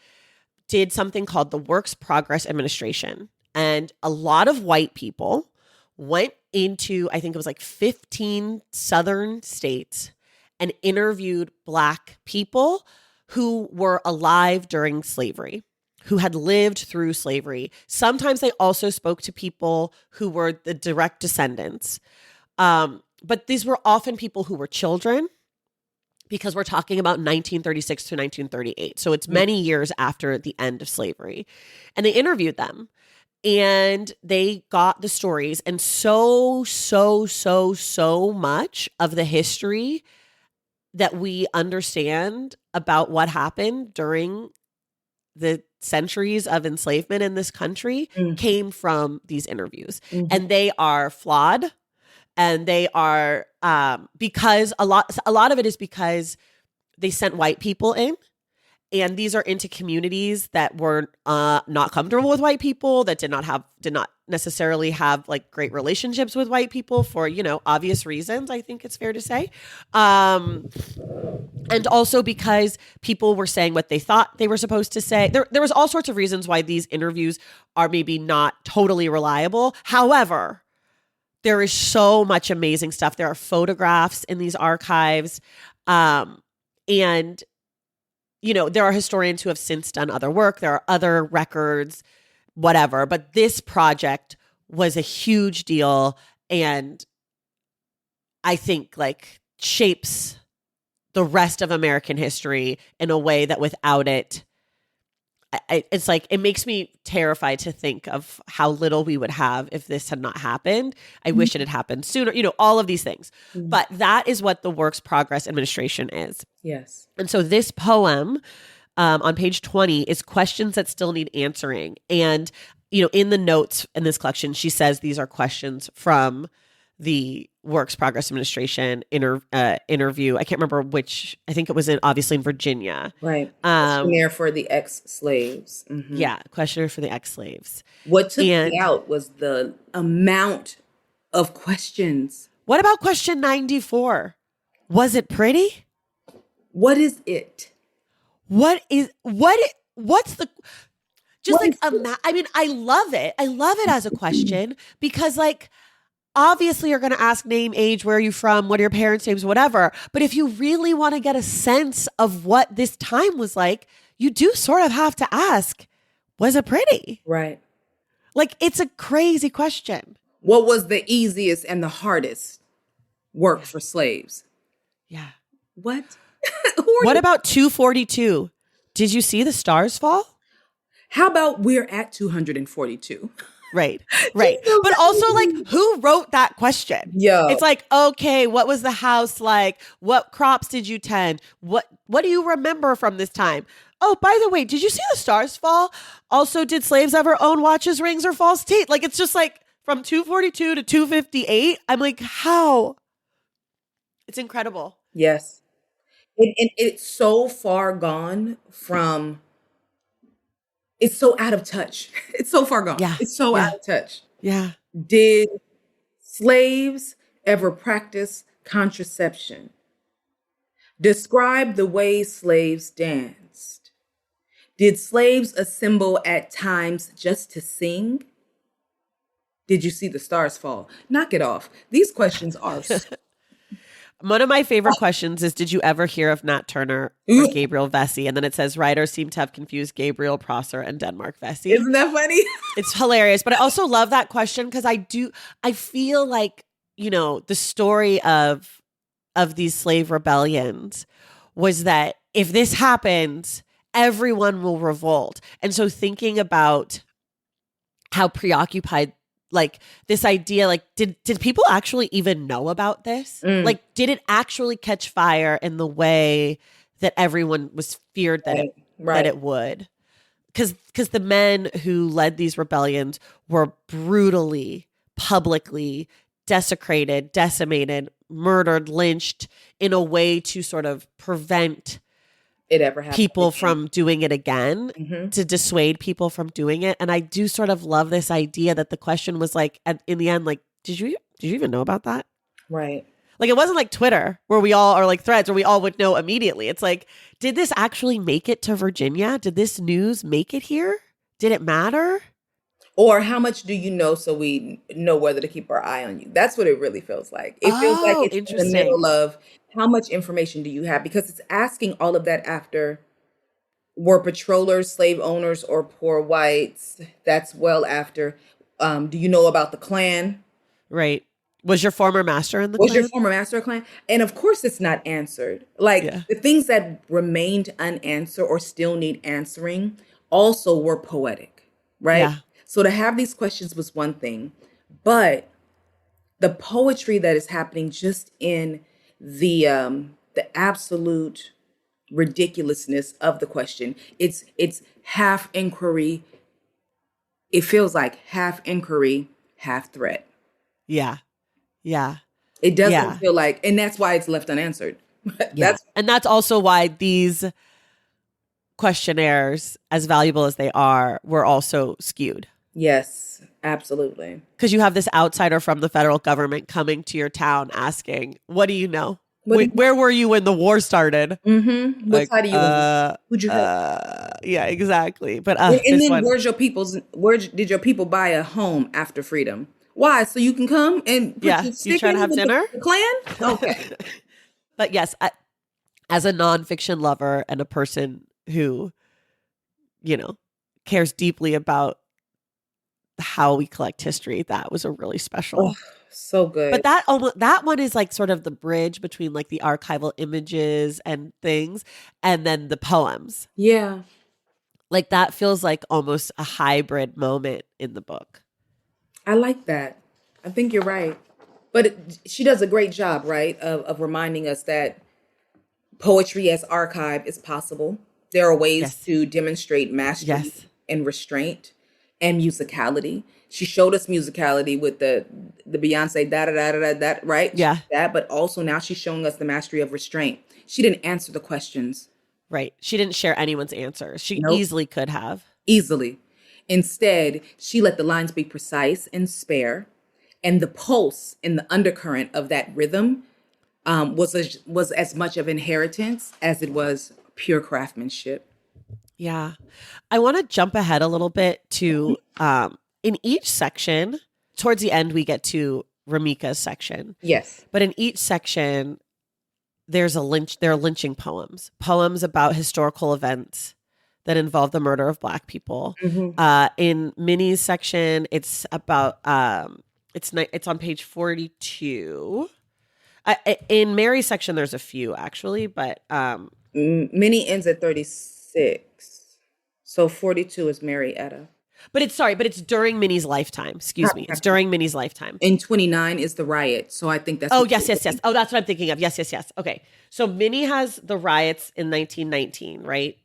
did something called the Works Progress Administration. And a lot of white people went into, I think it was like 15 southern states and interviewed Black people who were alive during slavery, who had lived through slavery. Sometimes they also spoke to people who were the direct descendants. But these were often people who were children because we're talking about 1936 to 1938. So it's many years after the end of slavery. And they interviewed them and they got the stories. And so much of the history that we understand about what happened during the centuries of enslavement in this country came from these interviews. And they are flawed. And they are because a lot of it is because they sent white people in. And these are into communities that were not comfortable with white people, that did not necessarily have like great relationships with white people for, you know, obvious reasons, I think it's fair to say. And also because people were saying what they thought they were supposed to say. There was all sorts of reasons why these interviews are maybe not totally reliable. However, there is so much amazing stuff. There are photographs in these archives. And you know, there are historians who have since done other work. There are other records, whatever. But this project was a huge deal and I think like shapes the rest of American history in a way that without it, it's like, it makes me terrified to think of how little we would have if this had not happened. I wish it had happened sooner, you know, all of these things. But that is what the Works Progress Administration is. Yes. And so this poem on page 20 is questions that still need answering. And, you know, in the notes in this collection, she says these are questions from the Works Progress Administration interview. I can't remember which. I think it was obviously in Virginia. Right. Questionnaire for the ex-slaves. Yeah, questionnaire for the ex-slaves. What took me out was the amount of questions. What about question 94? Was it pretty? What is it? What's the just what like I mean, I love it. I love it as a question because like obviously you're going to ask name, age, where are you from, what are your parents' names, whatever. But if you really want to get a sense of what this time was like, you do sort of have to ask, was it pretty? Right. Like it's a crazy question. What was the easiest and the hardest work Yeah. for slaves? Yeah. What? What about 242? Did you see the stars fall? How about we're at 242? Right. Just Right. so But also, like, who wrote that question? Yo, It's like, okay, what was the house like? What crops did you tend? What do you remember from this time? Oh, by the way, did you see the stars fall? Also, did slaves ever own watches, rings, or false teeth? Like, it's just like from 242 to 258. I'm like, how? It's incredible. yes. It's so far gone from, it's so out of touch. It's so far gone. Yeah. It's so Yeah. out of touch. Yeah. Did slaves ever practice contraception? Describe the way slaves danced. Did slaves assemble at times just to sing? Did you see the stars fall? Knock it off. These questions are One of my favorite questions is, did you ever hear of Nat Turner or Gabriel Vesey? And then it says, writers seem to have confused Gabriel Prosser and Denmark Vesey. Isn't that funny? It's hilarious. But I also love that question because I feel like, the story of these slave rebellions was that if this happens, everyone will revolt. And so thinking about how preoccupied, like, this idea, like, did people actually even know about this? Like, did it actually catch fire in the way that everyone was feared that it would? Because the men who led these rebellions were brutally, publicly desecrated, decimated, murdered, lynched in a way to sort of prevent It ever happened people again. from doing it again, to dissuade people from doing it. And I do sort of love this idea that the question was like, in the end, like, did you even know about that? Right. Like, it wasn't like Twitter where we all are, like, threads where we all would know immediately. It's like, did this actually make it to Virginia? Did this news make it here? Did it matter? Or how much do you know so we know whether to keep our eye on you? That's what it really feels like. It feels like it's in the interesting. middle of how much information do you have? Because it's asking all of that after, were patrollers slave owners or poor whites? That's well after. Do you know about the Klan? Right. Was your former master in the Was Klan? your former master a Klan? And of course it's not answered. Like the things that remained unanswered or still need answering also were poetic, right? Yeah. So to have these questions was one thing, but the poetry that is happening just in the absolute ridiculousness of the question. It's half inquiry. It feels like half inquiry, half threat. Yeah. Yeah. It doesn't feel like, and that's why it's left unanswered. And that's also why these questionnaires, as valuable as they are, were also skewed. Yes, absolutely. Because you have this outsider from the federal government coming to your town asking, what do you know? Where were you when the war started? Mm-hmm. What side are you? Who'd you have? Yeah, exactly. But and then where did your people buy a home after freedom? Why? So you can come and put your stick you trying to have dinner? The Klan? Okay. But yes, as a nonfiction lover and a person who, cares deeply about how we collect history, that was a really special. Oh, so good. But that one is like sort of the bridge between like the archival images and things and then the poems. Yeah. Like that feels like almost a hybrid moment in the book. I like that. I think you're right. But she does a great job, right, of reminding us that poetry as archive is possible. There are ways to demonstrate mastery and restraint and musicality. She showed us musicality with the Beyonce da da da da that, right? Yeah. That, but also now she's showing us the mastery of restraint. She didn't answer the questions. Right. She didn't share anyone's answers. She easily could have. Easily. Instead, she let the lines be precise and spare, and the pulse and the undercurrent of that rhythm was as much of inheritance as it was pure craftsmanship. Yeah. I want to jump ahead a little bit to in each section, towards the end, we get to Remica's section. Yes. But in each section, there are lynching poems about historical events that involve the murder of Black people. Mm-hmm. In Minnie's section, it's about It's on page 42. In Mary's section, there's a few actually, but Minnie ends at 36. So 42 is Marietta. but it's during Minnie's lifetime. Excuse me. It's during Minnie's lifetime. And 29 is the riot. So I think that's Oh, yes. Oh, that's what I'm thinking of. Yes. Okay. So Minnie has the riots in 1919, right?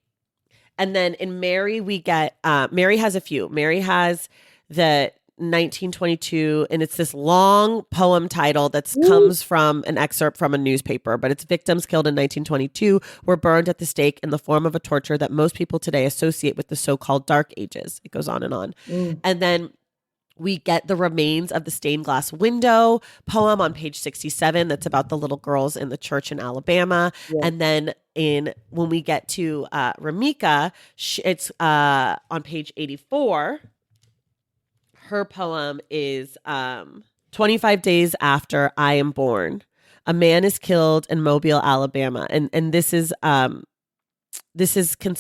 And then in Mary, we get Mary has a few. Mary has the 1922, and it's this long poem title that comes from an excerpt from a newspaper, but it's victims killed in 1922 were burned at the stake in the form of a torture that most people today associate with the so-called Dark Ages. It goes on and on. And then we get the remains of the stained glass window poem on page 67. That's about the little girls in the church in Alabama. Yeah. And then when we get to Remica, it's on page 84. Her poem is 25 days after I am born. A man is killed in Mobile, Alabama. And this is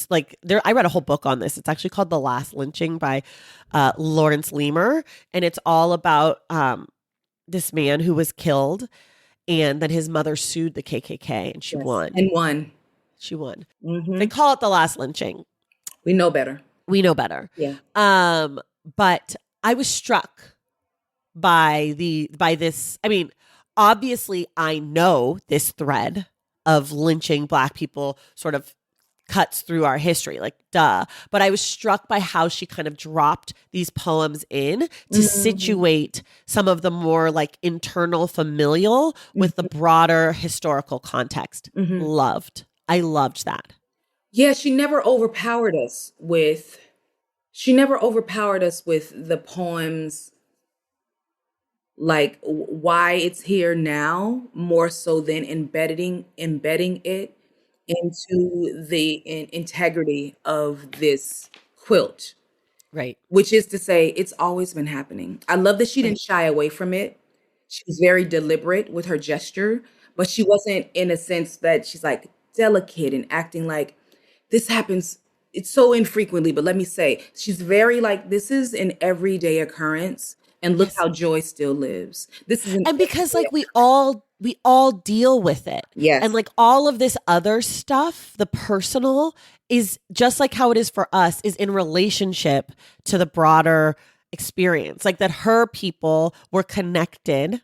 like there. I read a whole book on this. It's actually called The Last Lynching by Lawrence Leamer. And it's all about this man who was killed. And then his mother sued the KKK and she won. And won. She won. Mm-hmm. They call it The Last Lynching. We know better. Yeah. But I was struck by this. I mean, obviously I know this thread of lynching Black people sort of cuts through our history, like duh. But I was struck by how she kind of dropped these poems in to situate some of the more like internal familial with the broader historical context. I loved that. Yeah, she never overpowered us with the poems like why it's here now, more so than embedding it into the integrity of this quilt. Right. Which is to say, it's always been happening. I love that she didn't shy away from it. She was very deliberate with her gesture, but she wasn't in a sense that she's like delicate and acting like this happens. It's so infrequently, but let me say, she's very like, this is an everyday occurrence. And look how joy still lives. This is and because like we all deal with it. Yes. And like all of this other stuff, the personal is just like how it is for us, is in relationship to the broader experience. Like that her people were connected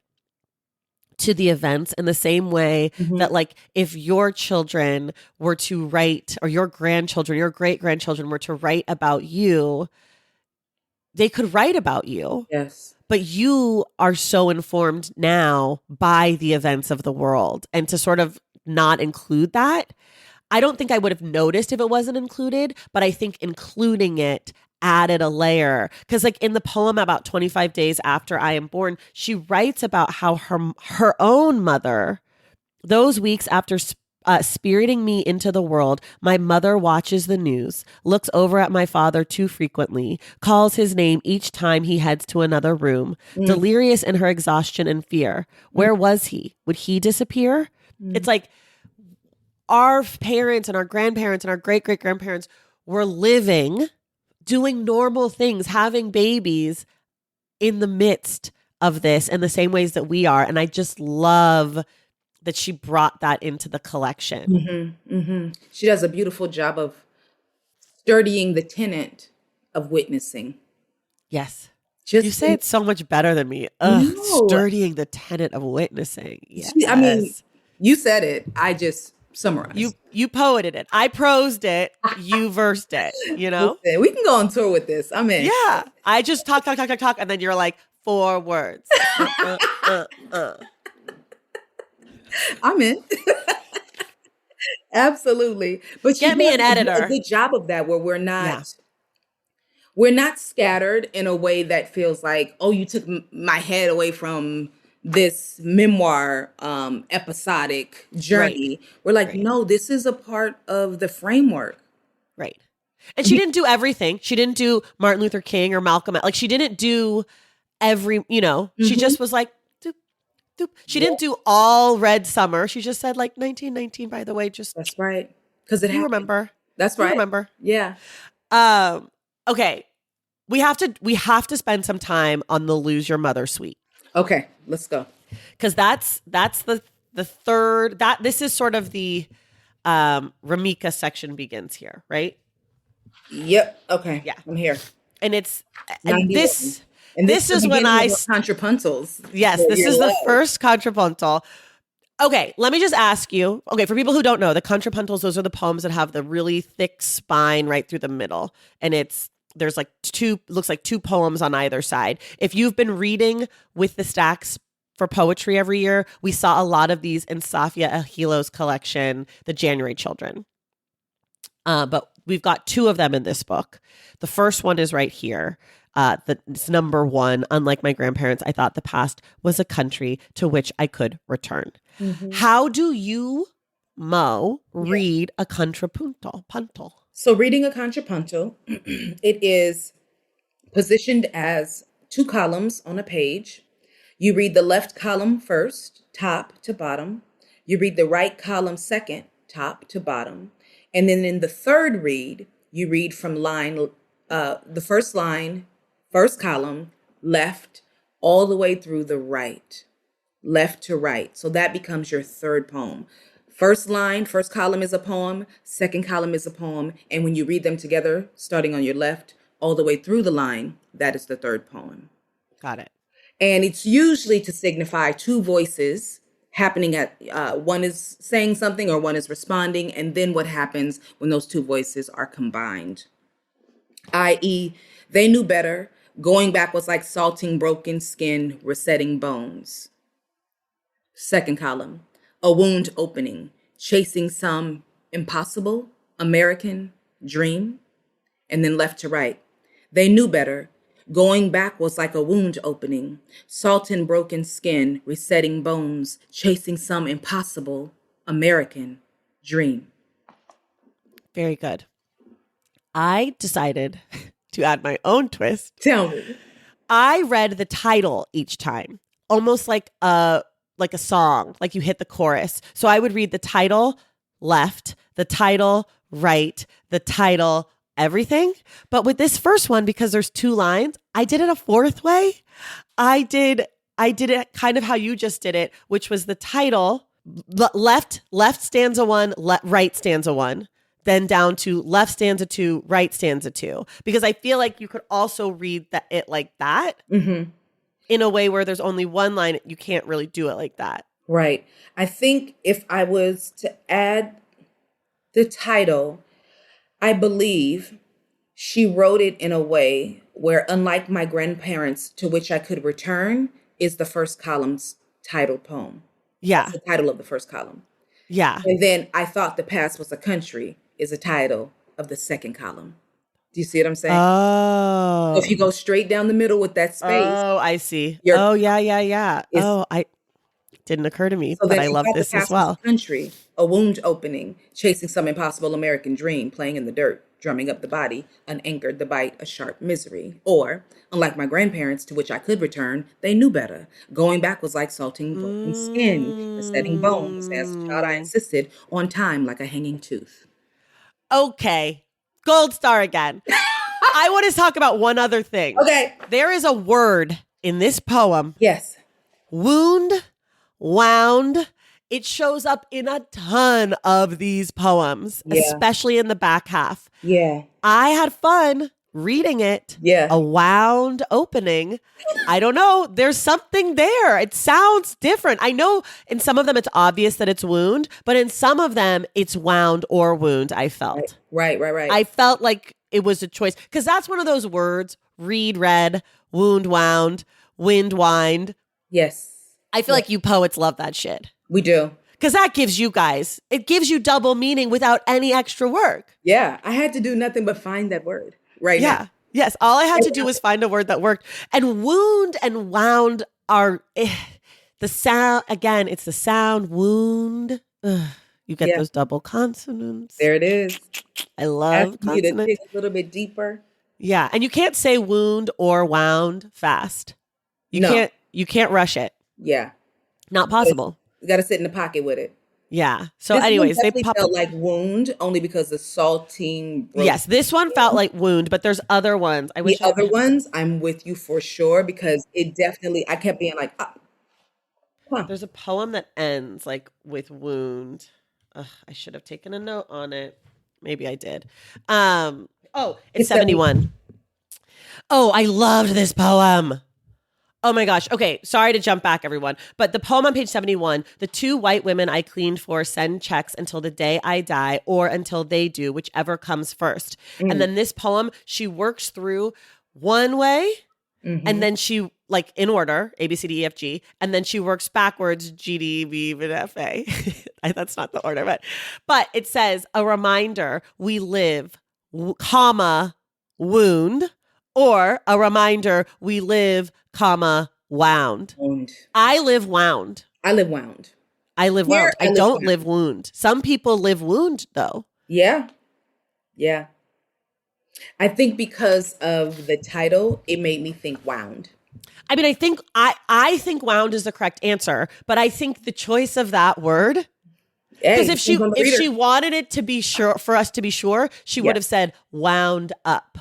to the events in the same way that like if your children were to write, or your grandchildren, your great-grandchildren were to write about you, they could write about you. Yes. But you are so informed now by the events of the world. And to sort of not include that, I don't think I would have noticed if it wasn't included, but I think including it added a layer. Because like in the poem about 25 days after I am born, she writes about how her own mother, those weeks after spiriting me into the world, my mother watches the news, looks over at my father too frequently, calls his name each time he heads to another room, delirious in her exhaustion and fear. Where was he? Would he disappear? It's like our parents and our grandparents and our great-great-grandparents were living, doing normal things, having babies in the midst of this in the same ways that we are. And I just love that she brought that into the collection. She does a beautiful job of studying the tenet of witnessing. Yes. You say it so much better than me. Studying the tenet of witnessing. Yes. I mean, you said it. I just summarized. You poeted it. I prosed it. You versed it. You know? Listen, we can go on tour with this. I'm in. Yeah. I just talk. And then you're like, 4 words. I'm in. Absolutely. But get me an editor. A good job of that where we're not scattered in a way that feels like, oh, you took my head away from this memoir episodic journey. Right. We're like, no, this is a part of the framework. Right. And she didn't do everything. She didn't do Martin Luther King or Malcolm. Like she didn't do every, she just was like, she didn't do all Red Summer. She just said like 1919, by the way, just. That's right. Because it happened. Remember. That's right. You remember. Yeah. Okay. We have to spend some time on the Lose Your Mother suite. Okay, let's go. Because that's the third, that this is sort of the Remica section begins here, right? Yep. Okay, Yeah. I'm here. And it's, and 91. And this is this the is when beginning of our contrapuntals yes, for this your is the love. first contrapuntal. Okay, let me just ask you. Okay, for people who don't know, the contrapuntals, those are the poems that have the really thick spine right through the middle. And there's like looks like two poems on either side. If you've been reading with the stacks for poetry every year, we saw a lot of these in Safia Ahilo's collection, The January Children. But we've got two of them in this book. The first one is right here. It's number one. Unlike my grandparents, I thought the past was a country to which I could return. Mm-hmm. How do you, Mo, Yeah. read a contrapuntal? Puntal. So reading a contrapuntal, it is positioned as two columns on a page. You read the left column first, top to bottom. You read the right column second, top to bottom. And then in the third read, you read from the first line, first column, left, all the way through the right, left to right. So that becomes your third poem. First line, first column is a poem, second column is a poem. And when you read them together, starting on your left, all the way through the line, that is the third poem. Got it. And it's usually to signify two voices happening at one is saying something or one is responding, and then what happens when those two voices are combined, i.e., they knew better. Going back was like salting broken skin, resetting bones. Second column, a wound opening, chasing some impossible American dream. And then left to right, they knew better. Going back was like a wound opening, salt and broken skin, resetting bones, chasing some impossible American dream. Very good. I decided to add my own twist. Tell me. I read the title each time, almost like a song, like you hit the chorus. So I would read the title left, the title right, the title everything. But with this first one, because there's two lines, I did it a fourth way. I did it kind of how you just did it, which was the title left stanza one, right stanza one, then down to left stanza two, right stanza two, because I feel like you could also read it like that. Mm-hmm. In a way where there's only one line, you can't really do it like that. Right. I think if I was to add the title, I believe she wrote it in a way where, unlike my grandparents, to which I could return, is the first column's title poem. Yeah. That's the title of the first column. Yeah. And then I thought the past was a country is a title of the second column. Do you see what I'm saying? Oh. So if you go straight down the middle with that space. Oh, I see. Oh, yeah. I didn't occur to me, so but I love this as well. Country, a wound opening, chasing some impossible American dream, playing in the dirt, drumming up the body, unanchored the bite, a sharp misery. Or, unlike my grandparents, to which I could return, they knew better. Going back was like salting broken skin, resetting bones. As a child, I insisted on time like a hanging tooth. Okay. Gold star again. I want to talk about one other thing. Okay. There is a word in this poem. Yes. Wound, wound. It shows up in a ton of these poems, especially in the back half. Yeah. I had fun reading it. Yeah. A wound opening. I don't know. There's something there. It sounds different. I know in some of them it's obvious that it's wound, but in some of them it's wound or wound, I felt. Right. I felt like it was a choice because that's one of those words, read, read, wound, wound, wind, wind. Yes. I feel like you poets love that shit. We do. Because that gives you guys, it gives you double meaning without any extra work. Yeah. I had to do nothing but find that word right now. Yes. All I had to do was find a word that worked. And wound and wound are the sound. Again, it's the sound wound. You get those double consonants. There it is. I love consonants. You to dig a little bit deeper. Yeah. And you can't say wound or wound fast. You can't rush it. Yeah. Not possible. You got to sit in the pocket with it. Yeah. So This one anyways, they definitely pop up. felt like wound only because the saltine broke. Yes, this one felt like wound, but there's other ones. I The wish I other ones, I'm with you for sure because it definitely, I kept being like, huh. there's a poem that ends like with wound. Ugh, I should have taken a note on it. Maybe I did. Oh, it's It's 70. 71. Oh, I loved this poem. Oh my gosh. Okay. Sorry to jump back, everyone. But the poem on page 71, the two white women I cleaned for send checks until the day I die or until they do, whichever comes first. And then this poem, she works through one way and then she, like in order, A, B, C, D, E, F, G, and then she works backwards, G, D, B, and F, A. That's not the order, but it says, a reminder, we live, comma, wound, or a reminder, we live, comma, wound. I live wound. I live wound. I live Here, wound. I live don't wound. live wound. Some people live wound, though. Yeah. Yeah. I think because of the title, it made me think wound. I mean, I think wound is the correct answer, but I think the choice of that word, because if she wanted it to be sure, for us to be sure, she would have said wound up,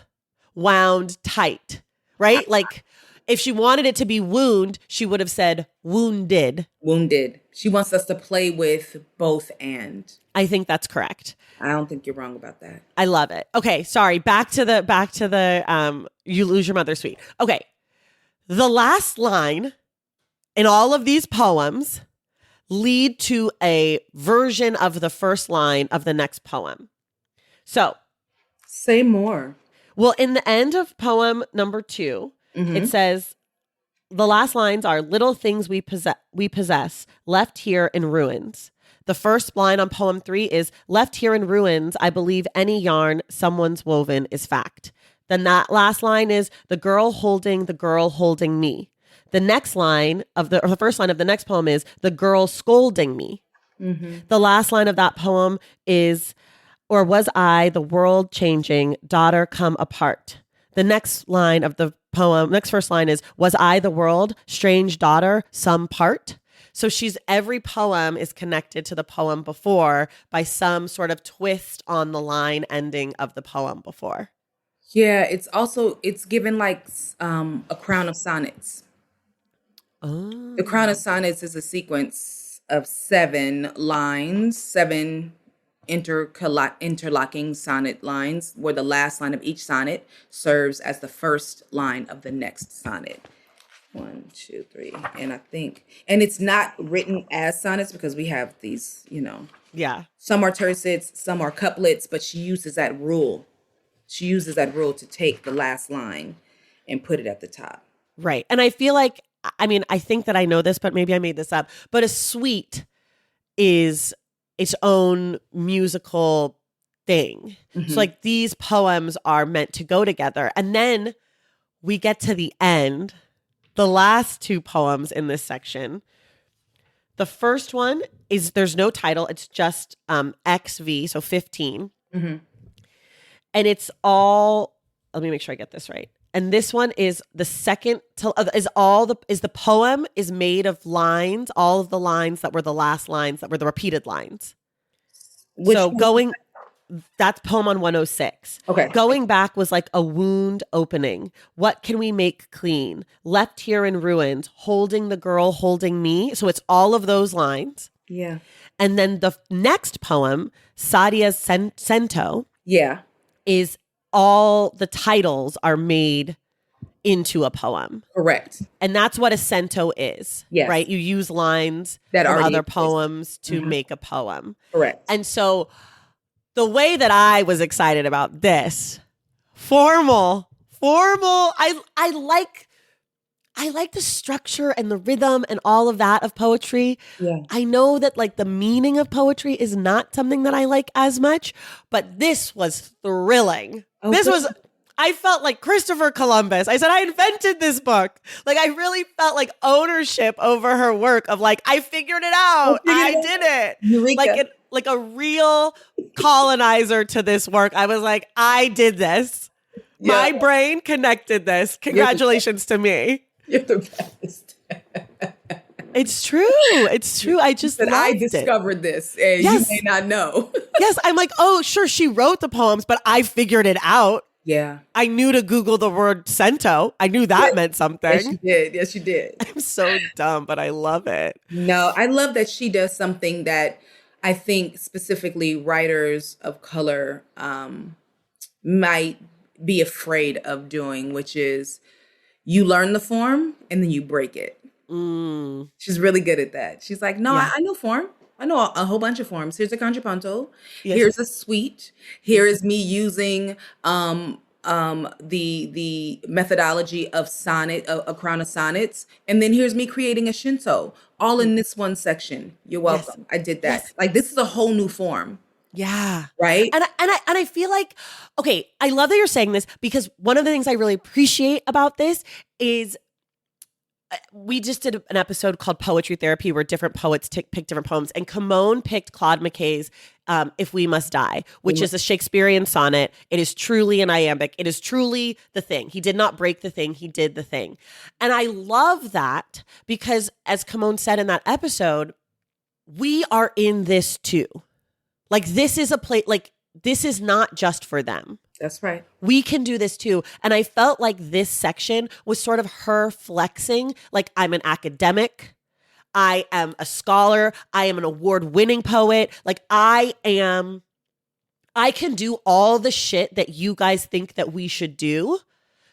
wound tight, right? Like if she wanted it to be wound, she would have said wounded. Wounded. She wants us to play with both and. I think that's correct. I don't think you're wrong about that. I love it. Okay, sorry. Back to the you lose your mother suite. Okay. The last line in all of these poems lead to a version of the first line of the next poem. So, say more. Well, in the end of poem number 2, it says, the last lines are little things we possess left here in ruins. The first line on poem 3 is left here in ruins. I believe any yarn someone's woven is fact. Then that last line is the girl holding me. The next line of the first line of the next poem is the girl scolding me. The last line of that poem is, or was I the world changing daughter come apart? The next line of the poem, next first line is, was I the world strange daughter some part? So every poem is connected to the poem before by some sort of twist on the line ending of the poem before. Yeah, it's given like a crown of sonnets. Oh. The crown of sonnets is a sequence of 7 lines, 7 interlocking sonnet lines, where the last line of each sonnet serves as the first line of the next sonnet. 1, 2, 3, and it's not written as sonnets because we have these, some are tercets, some are couplets, but she uses that rule. She uses that rule to take the last line and put it at the top. Right. And I feel like, I think that I know this, but maybe I made this up, but a suite is its own musical thing. So like these poems are meant to go together. And then we get to the end, the last 2 poems in this section. The first one is, there's no title. It's just XV, so 15. And it's all, let me make sure I get this right. And this one is the second, the poem is made of lines, all of the lines that were the last lines that were the repeated lines. That's poem on 106. Okay. Going back was like a wound opening. What can we make clean? Left here in ruins, holding the girl, holding me. So it's all of those lines. Yeah. And then the next poem, Sadia's Cento. Yeah. Is all the titles are made into a poem. Correct. And that's what a cento is. Yes. Right? You use lines from other poems to make a poem. Correct. And so the way that I was excited about this, formal, I like the structure and the rhythm and all of that of poetry. Yeah. I know that like the meaning of poetry is not something that I like as much, but this was thrilling. I felt like Christopher Columbus. I said, I invented this book. Like I really felt like ownership over her work of like, I figured it out. I did it. Eureka. Like a real colonizer to this work. I was like, I did this. Yeah. My brain connected this. Congratulations to me. You're the best. It's true. It's true. I just That I loved it. discovered this, and you may not know. Yes, I'm like, oh, sure, she wrote the poems, but I figured it out. Yeah. I knew to Google the word cento. I knew that meant something. Yes, you did. Yes, you did. I'm so dumb, but I love it. No, I love that she does something that I think specifically writers of color might be afraid of doing, which is you learn the form and then you break it. She's really good at that. She's like, no, I know form. I know a whole bunch of forms. Here's a contrapunto. Yes. Here's a suite. Here is me using the methodology of a crown of sonnets, and then here's me creating a shinto, all in this one section. You're welcome. I did that. Yes. Like, this is a whole new form. Yeah. Right. And I feel like, okay, I love that you're saying this, because one of the things I really appreciate about this is we just did an episode called Poetry Therapy where different poets pick different poems. And Kimon picked Claude McKay's If We Must Die, which is a Shakespearean sonnet. It is truly an iambic. It is truly the thing. He did not break the thing. He did the thing. And I love that because, as Kimon said in that episode, we are in this too. Like, this is a place, like, this is not just for them. That's right. We can do this too. And I felt like this section was sort of her flexing, like, I'm an academic, I am a scholar, I am an award-winning poet. Like, I can do all the shit that you guys think that we should do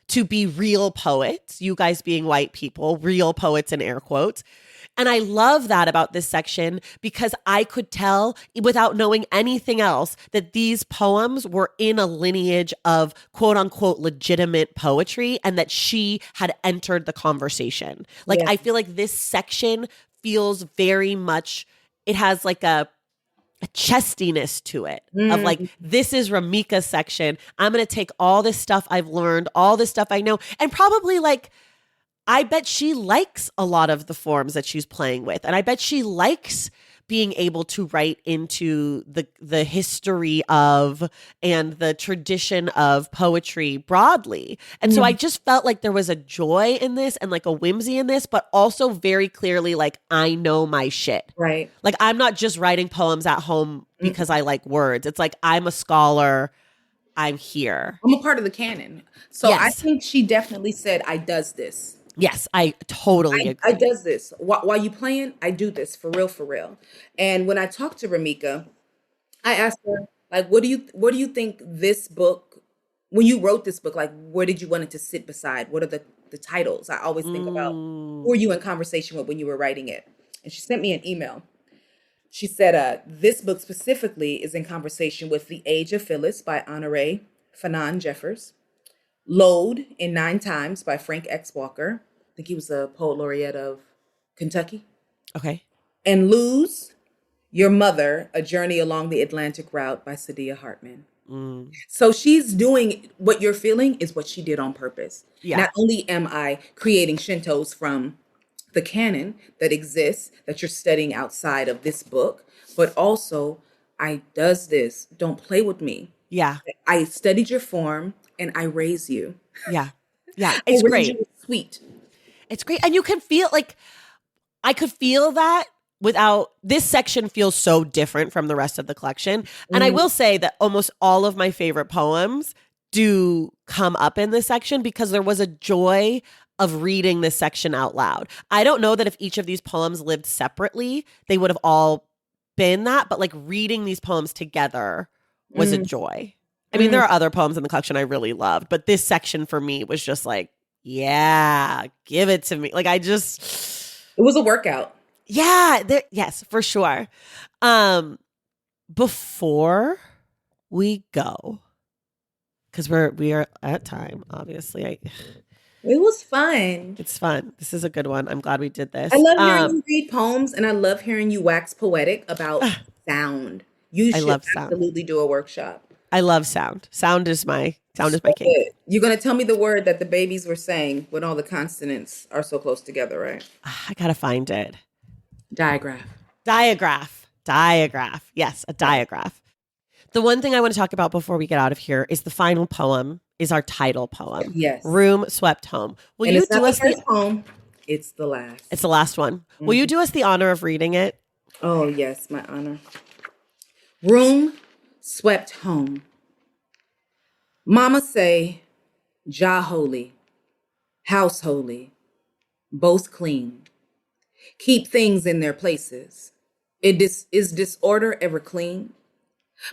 to be real poets, you guys being white people, real poets in air quotes. And I love that about this section because I could tell without knowing anything else that these poems were in a lineage of quote unquote legitimate poetry and that she had entered the conversation. Like, I feel like this section feels very much, it has like a chestiness to it of like, this is Remica's section. I'm going to take all this stuff I've learned, all this stuff I know, and probably like, I bet she likes a lot of the forms that she's playing with. And I bet she likes being able to write into the history of and the tradition of poetry broadly. And so I just felt like there was a joy in this and like a whimsy in this, but also very clearly like, I know my shit. Right. Like, I'm not just writing poems at home because I like words. It's like, I'm a scholar. I'm here. I'm a part of the canon. So I think she definitely said, I does this. Yes, I totally agree. I does this. While you playing, I do this for real, for real. And when I talked to Remica, I asked her, like, what do you think this book, when you wrote this book, like, where did you want it to sit beside? What are the titles? I always think about who were you in conversation with when you were writing it? And she sent me an email. She said, this book specifically is in conversation with The Age of Phyllis by Honoré Fanon Jeffers, Load in 9 Times by Frank X. Walker. I think he was a poet laureate of Kentucky. Okay. And Lose Your Mother, A Journey Along the Atlantic Route by Saidiya Hartman. So she's doing what you're feeling is what she did on purpose. Yeah. Not only am I creating shintos from the canon that exists, that you're studying outside of this book, but also I does this. Don't play with me. Yeah. I studied your form and I raise you. Yeah. Yeah. It's great. Sweet. It's great. And you can feel like, I could feel that without, this section feels so different from the rest of the collection. And I will say that almost all of my favorite poems do come up in this section because there was a joy of reading this section out loud. I don't know that if each of these poems lived separately, they would have all been that, but like reading these poems together was a joy. I mean, there are other poems in the collection I really loved, but this section for me was just like, yeah, give it to me. Like, it was a workout. Yeah. Yes, for sure. Before we go, because we are at time, obviously. It was fun. It's fun. This is a good one. I'm glad we did this. I love hearing you read poems, and I love hearing you wax poetic about sound. You should absolutely do a workshop. I love sound. Sound is my king. You're going to tell me the word that the babies were saying when all the consonants are so close together, right? I got to find it. Diagraph. Yes, a diagraph. The one thing I want to talk about before we get out of here is the final poem, is our title poem. Yes. Room Swept Home. Will you do us the poem? It's the last. It's the last one. Will you do us the honor of reading it? Oh, yes, my honor. Room swept home. Mama say, Jah holy, house holy, both clean. Keep things in their places. Is disorder ever clean?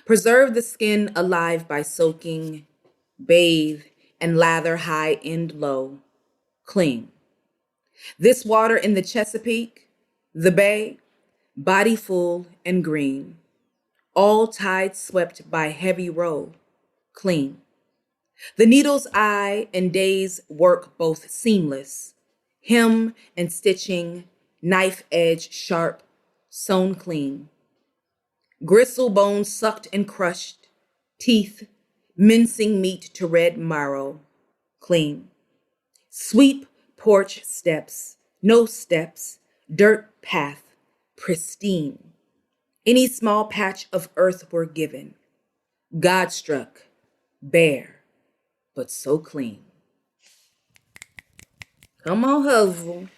Preserve the skin alive by soaking, bathe, and lather high and low. Clean. This water in the Chesapeake, the bay, body full and green. All tide swept by heavy roll. Clean. The needle's eye and day's work both seamless. Hem and stitching, knife edge sharp, sewn clean. Gristle bones sucked and crushed, teeth, mincing meat to red marrow, clean. Sweep porch steps, no steps, dirt path, pristine. Any small patch of earth were given. God struck, bare, but so clean. Come on, hustle.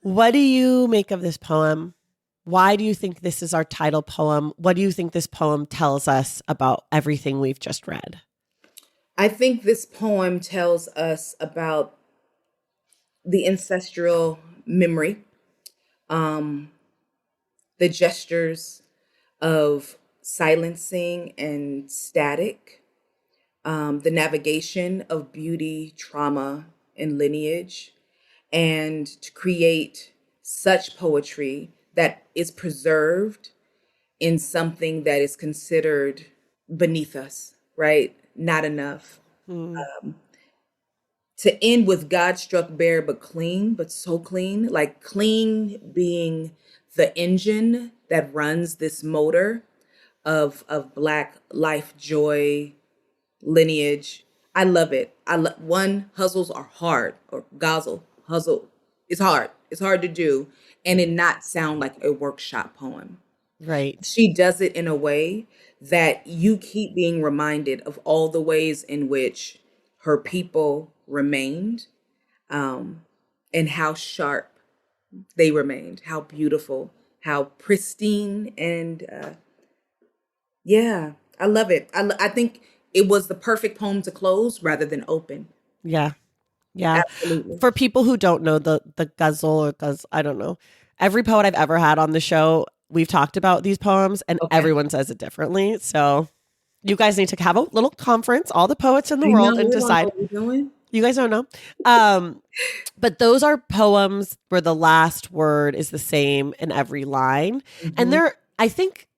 What do you make of this poem? Why do you think this is our title poem? What do you think this poem tells us about everything we've just read? I think this poem tells us about the ancestral memory, the gestures of silencing and static, the navigation of beauty, trauma, and lineage, and to create such poetry that is preserved in something that is considered beneath us, right? Not enough. To end with God struck bare but clean, but so clean, like clean being the engine that runs this motor of Black life, joy, lineage. I love it. One, hustles are hard, or hustle is hard. It's hard to do, and it not sound like a workshop poem. Right. She does it in a way that you keep being reminded of all the ways in which her people remained, and how sharp they remained, how beautiful, how pristine, and yeah, I love it. I think it was the perfect poem to close rather than open. Yeah. Yeah. Absolutely. For people who don't know the ghazal or I don't know, every poet I've ever had on the show, we've talked about these poems and Okay. everyone says it differently. So you guys need to have a little conference, all the poets in the I world, know, and we don't know decide. what we're doing. You guys don't know. But those are poems where the last word is the same in every line. And I think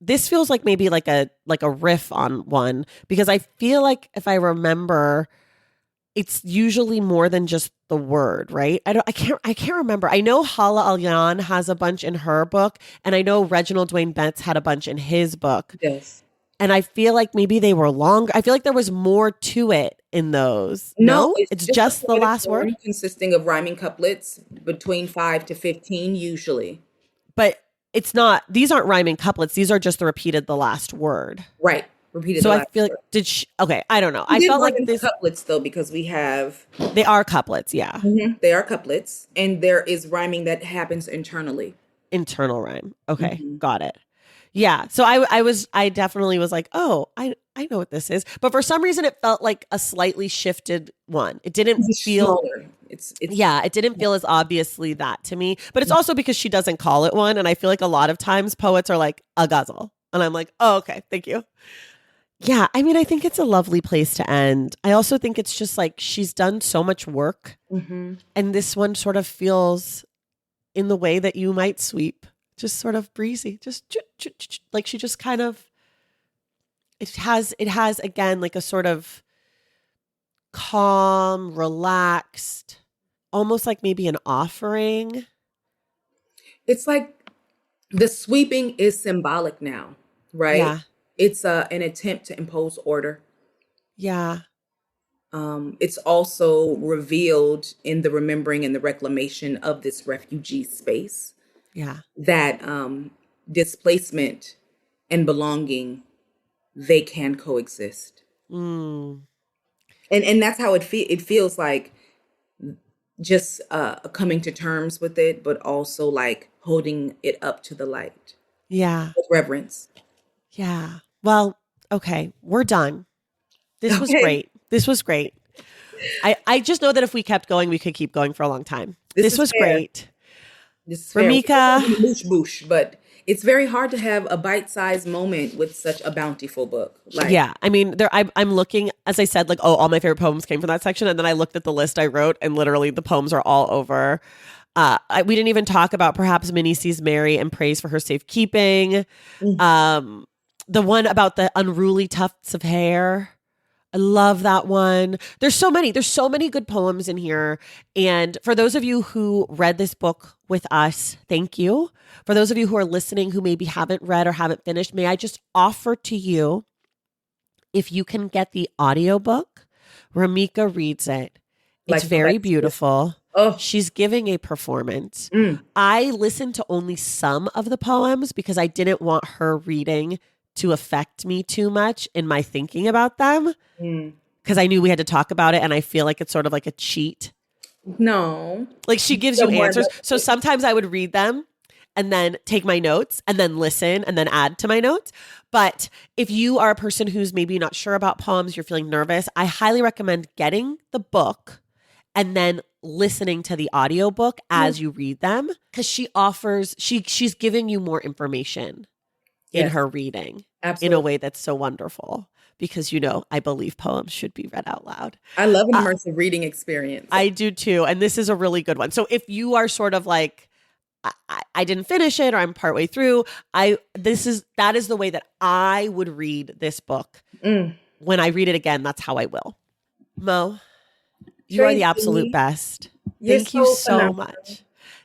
this feels like maybe like a riff on one, because I feel like if I remember, it's usually more than just the word, right? I can't remember. I know Hala Alyan has a bunch in her book, and I know Reginald Dwayne Betts had a bunch in his book. Yes. And I feel like maybe they were longer. I feel like there was more to it in those. No, it's just the last word, consisting of rhyming couplets between 5 to 15 usually. but it's not. These aren't rhyming couplets. These are just the last word. Right. Repeated. So the I last feel like word. did she? Okay, I don't know. We I did felt like rhyme this. couplets though, because we have They are couplets, yeah. they are couplets, and there is rhyming that happens internally. Internal rhyme. Okay, got it. Yeah. So I definitely was like, oh, I know what this is. But for some reason it felt like a slightly shifted one. It didn't feel smaller. It's yeah, it didn't feel as obviously that to me. But it's also because she doesn't call it one. And I feel like a lot of times poets are like a ghazal. And I'm like, oh, okay, thank you. Yeah, I mean, I think it's a lovely place to end. I also think it's just like she's done so much work. And this one sort of feels in the way that you might sweep, just sort of breezy, just like she just kind of, it has again, like a sort of calm, relaxed, almost like maybe an offering. It's like the sweeping is symbolic now, right? Yeah. It's an attempt to impose order. Yeah. It's also revealed in the remembering and the reclamation of this refugee space. Yeah. That displacement and belonging, they can coexist. And that's how it feels like, just coming to terms with it, but also like holding it up to the light Yeah. with reverence. Yeah. Well, okay, we're done. This was Okay. great. This was great. I just know that if we kept going, we could keep going for a long time. This This is was fair. great. This is fair. We're Remica. not gonna boosh boosh, but it's very hard to have a bite-sized moment with such a bountiful book. Like, Yeah. I mean, I'm looking, as I said, like, oh, all my favorite poems came from that section. And then I looked at the list I wrote, and literally the poems are all over. We didn't even talk about perhaps Minnie sees Mary and prays for her safekeeping. The one about the unruly tufts of hair. I love that one. There's so many good poems in here. And for those of you who read this book with us, thank you. For those of you who are listening who maybe haven't read or haven't finished, may I just offer to you, if you can get the audiobook, Remica reads it. It's like very beautiful. Oh, She's giving a performance. I listened to only some of the poems because I didn't want her reading to affect me too much in my thinking about them, because I knew we had to talk about it, and I feel like it's sort of like a cheat. no. Like, she gives you answers. So sometimes I would read them and then take my notes and then listen and then add to my notes. But if you are a person who's maybe not sure about poems, you're feeling nervous, I highly recommend getting the book and then listening to the audiobook as you read them, because she's giving you more information in her reading. Absolutely. In a way that's so wonderful, because, I believe poems should be read out loud. I love an immersive reading experience. I do too. And this is a really good one. So if you are sort of like, I didn't finish it, or I'm partway through, that is the way that I would read this book. When I read it again, that's how I will. Mo, you are the absolute best. Thank you so much.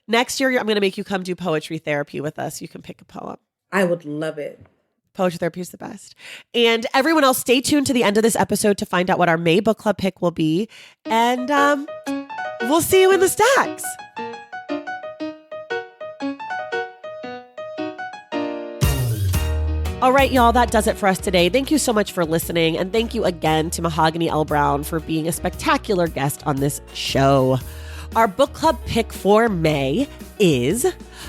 Next year, I'm going to make you come do poetry therapy with us. You can pick a poem. I would love it. Poetry therapy is the best. And everyone else, stay tuned to the end of this episode to find out what our May book club pick will be. And we'll see you in the stacks. All right, y'all, that does it for us today. Thank you so much for listening. And thank you again to Mahogany L. Browne for being a spectacular guest on this show. Our book club pick for May is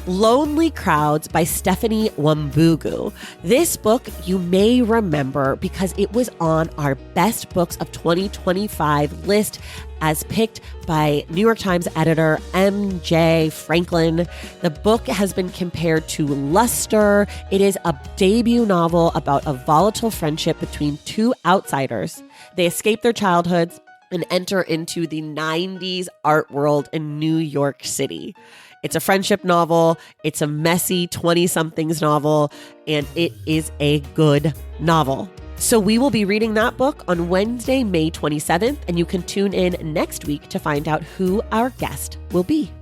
Lonely Crowds by Stephanie Wambugu. This book you may remember because it was on our Best Books of 2025 list as picked by New York Times editor M.J. Franklin. The book has been compared to Luster. It is a debut novel about a volatile friendship between two outsiders. They escape their childhoods and enter into the 90s art world in New York City. It's a friendship novel. It's a messy 20-somethings novel, and it is a good novel. So we will be reading that book on Wednesday, May 27th, and you can tune in next week to find out who our guest will be.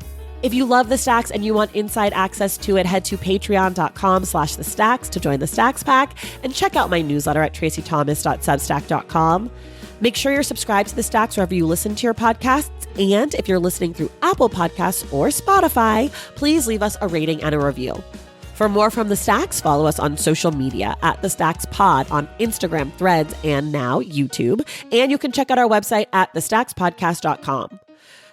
If you love The Stacks and you want inside access to it, head to patreon.com/The Stacks to join the Stacks Pack and check out my newsletter at tracythomas.substack.com. Make sure you're subscribed to The Stacks wherever you listen to your podcasts. And if you're listening through Apple Podcasts or Spotify, please leave us a rating and a review. For more from The Stacks, follow us on social media at The Stacks Pod on Instagram, Threads, and now YouTube. And you can check out our website at thestackspodcast.com.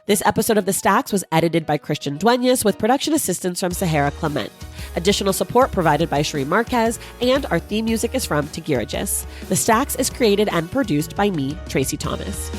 This episode of The Stacks was edited by Christian Duenas with production assistance from Sahara Clement. Additional support provided by Sheree Marquez, and our theme music is from Tigirigis. The Stacks is created and produced by me, Tracy Thomas.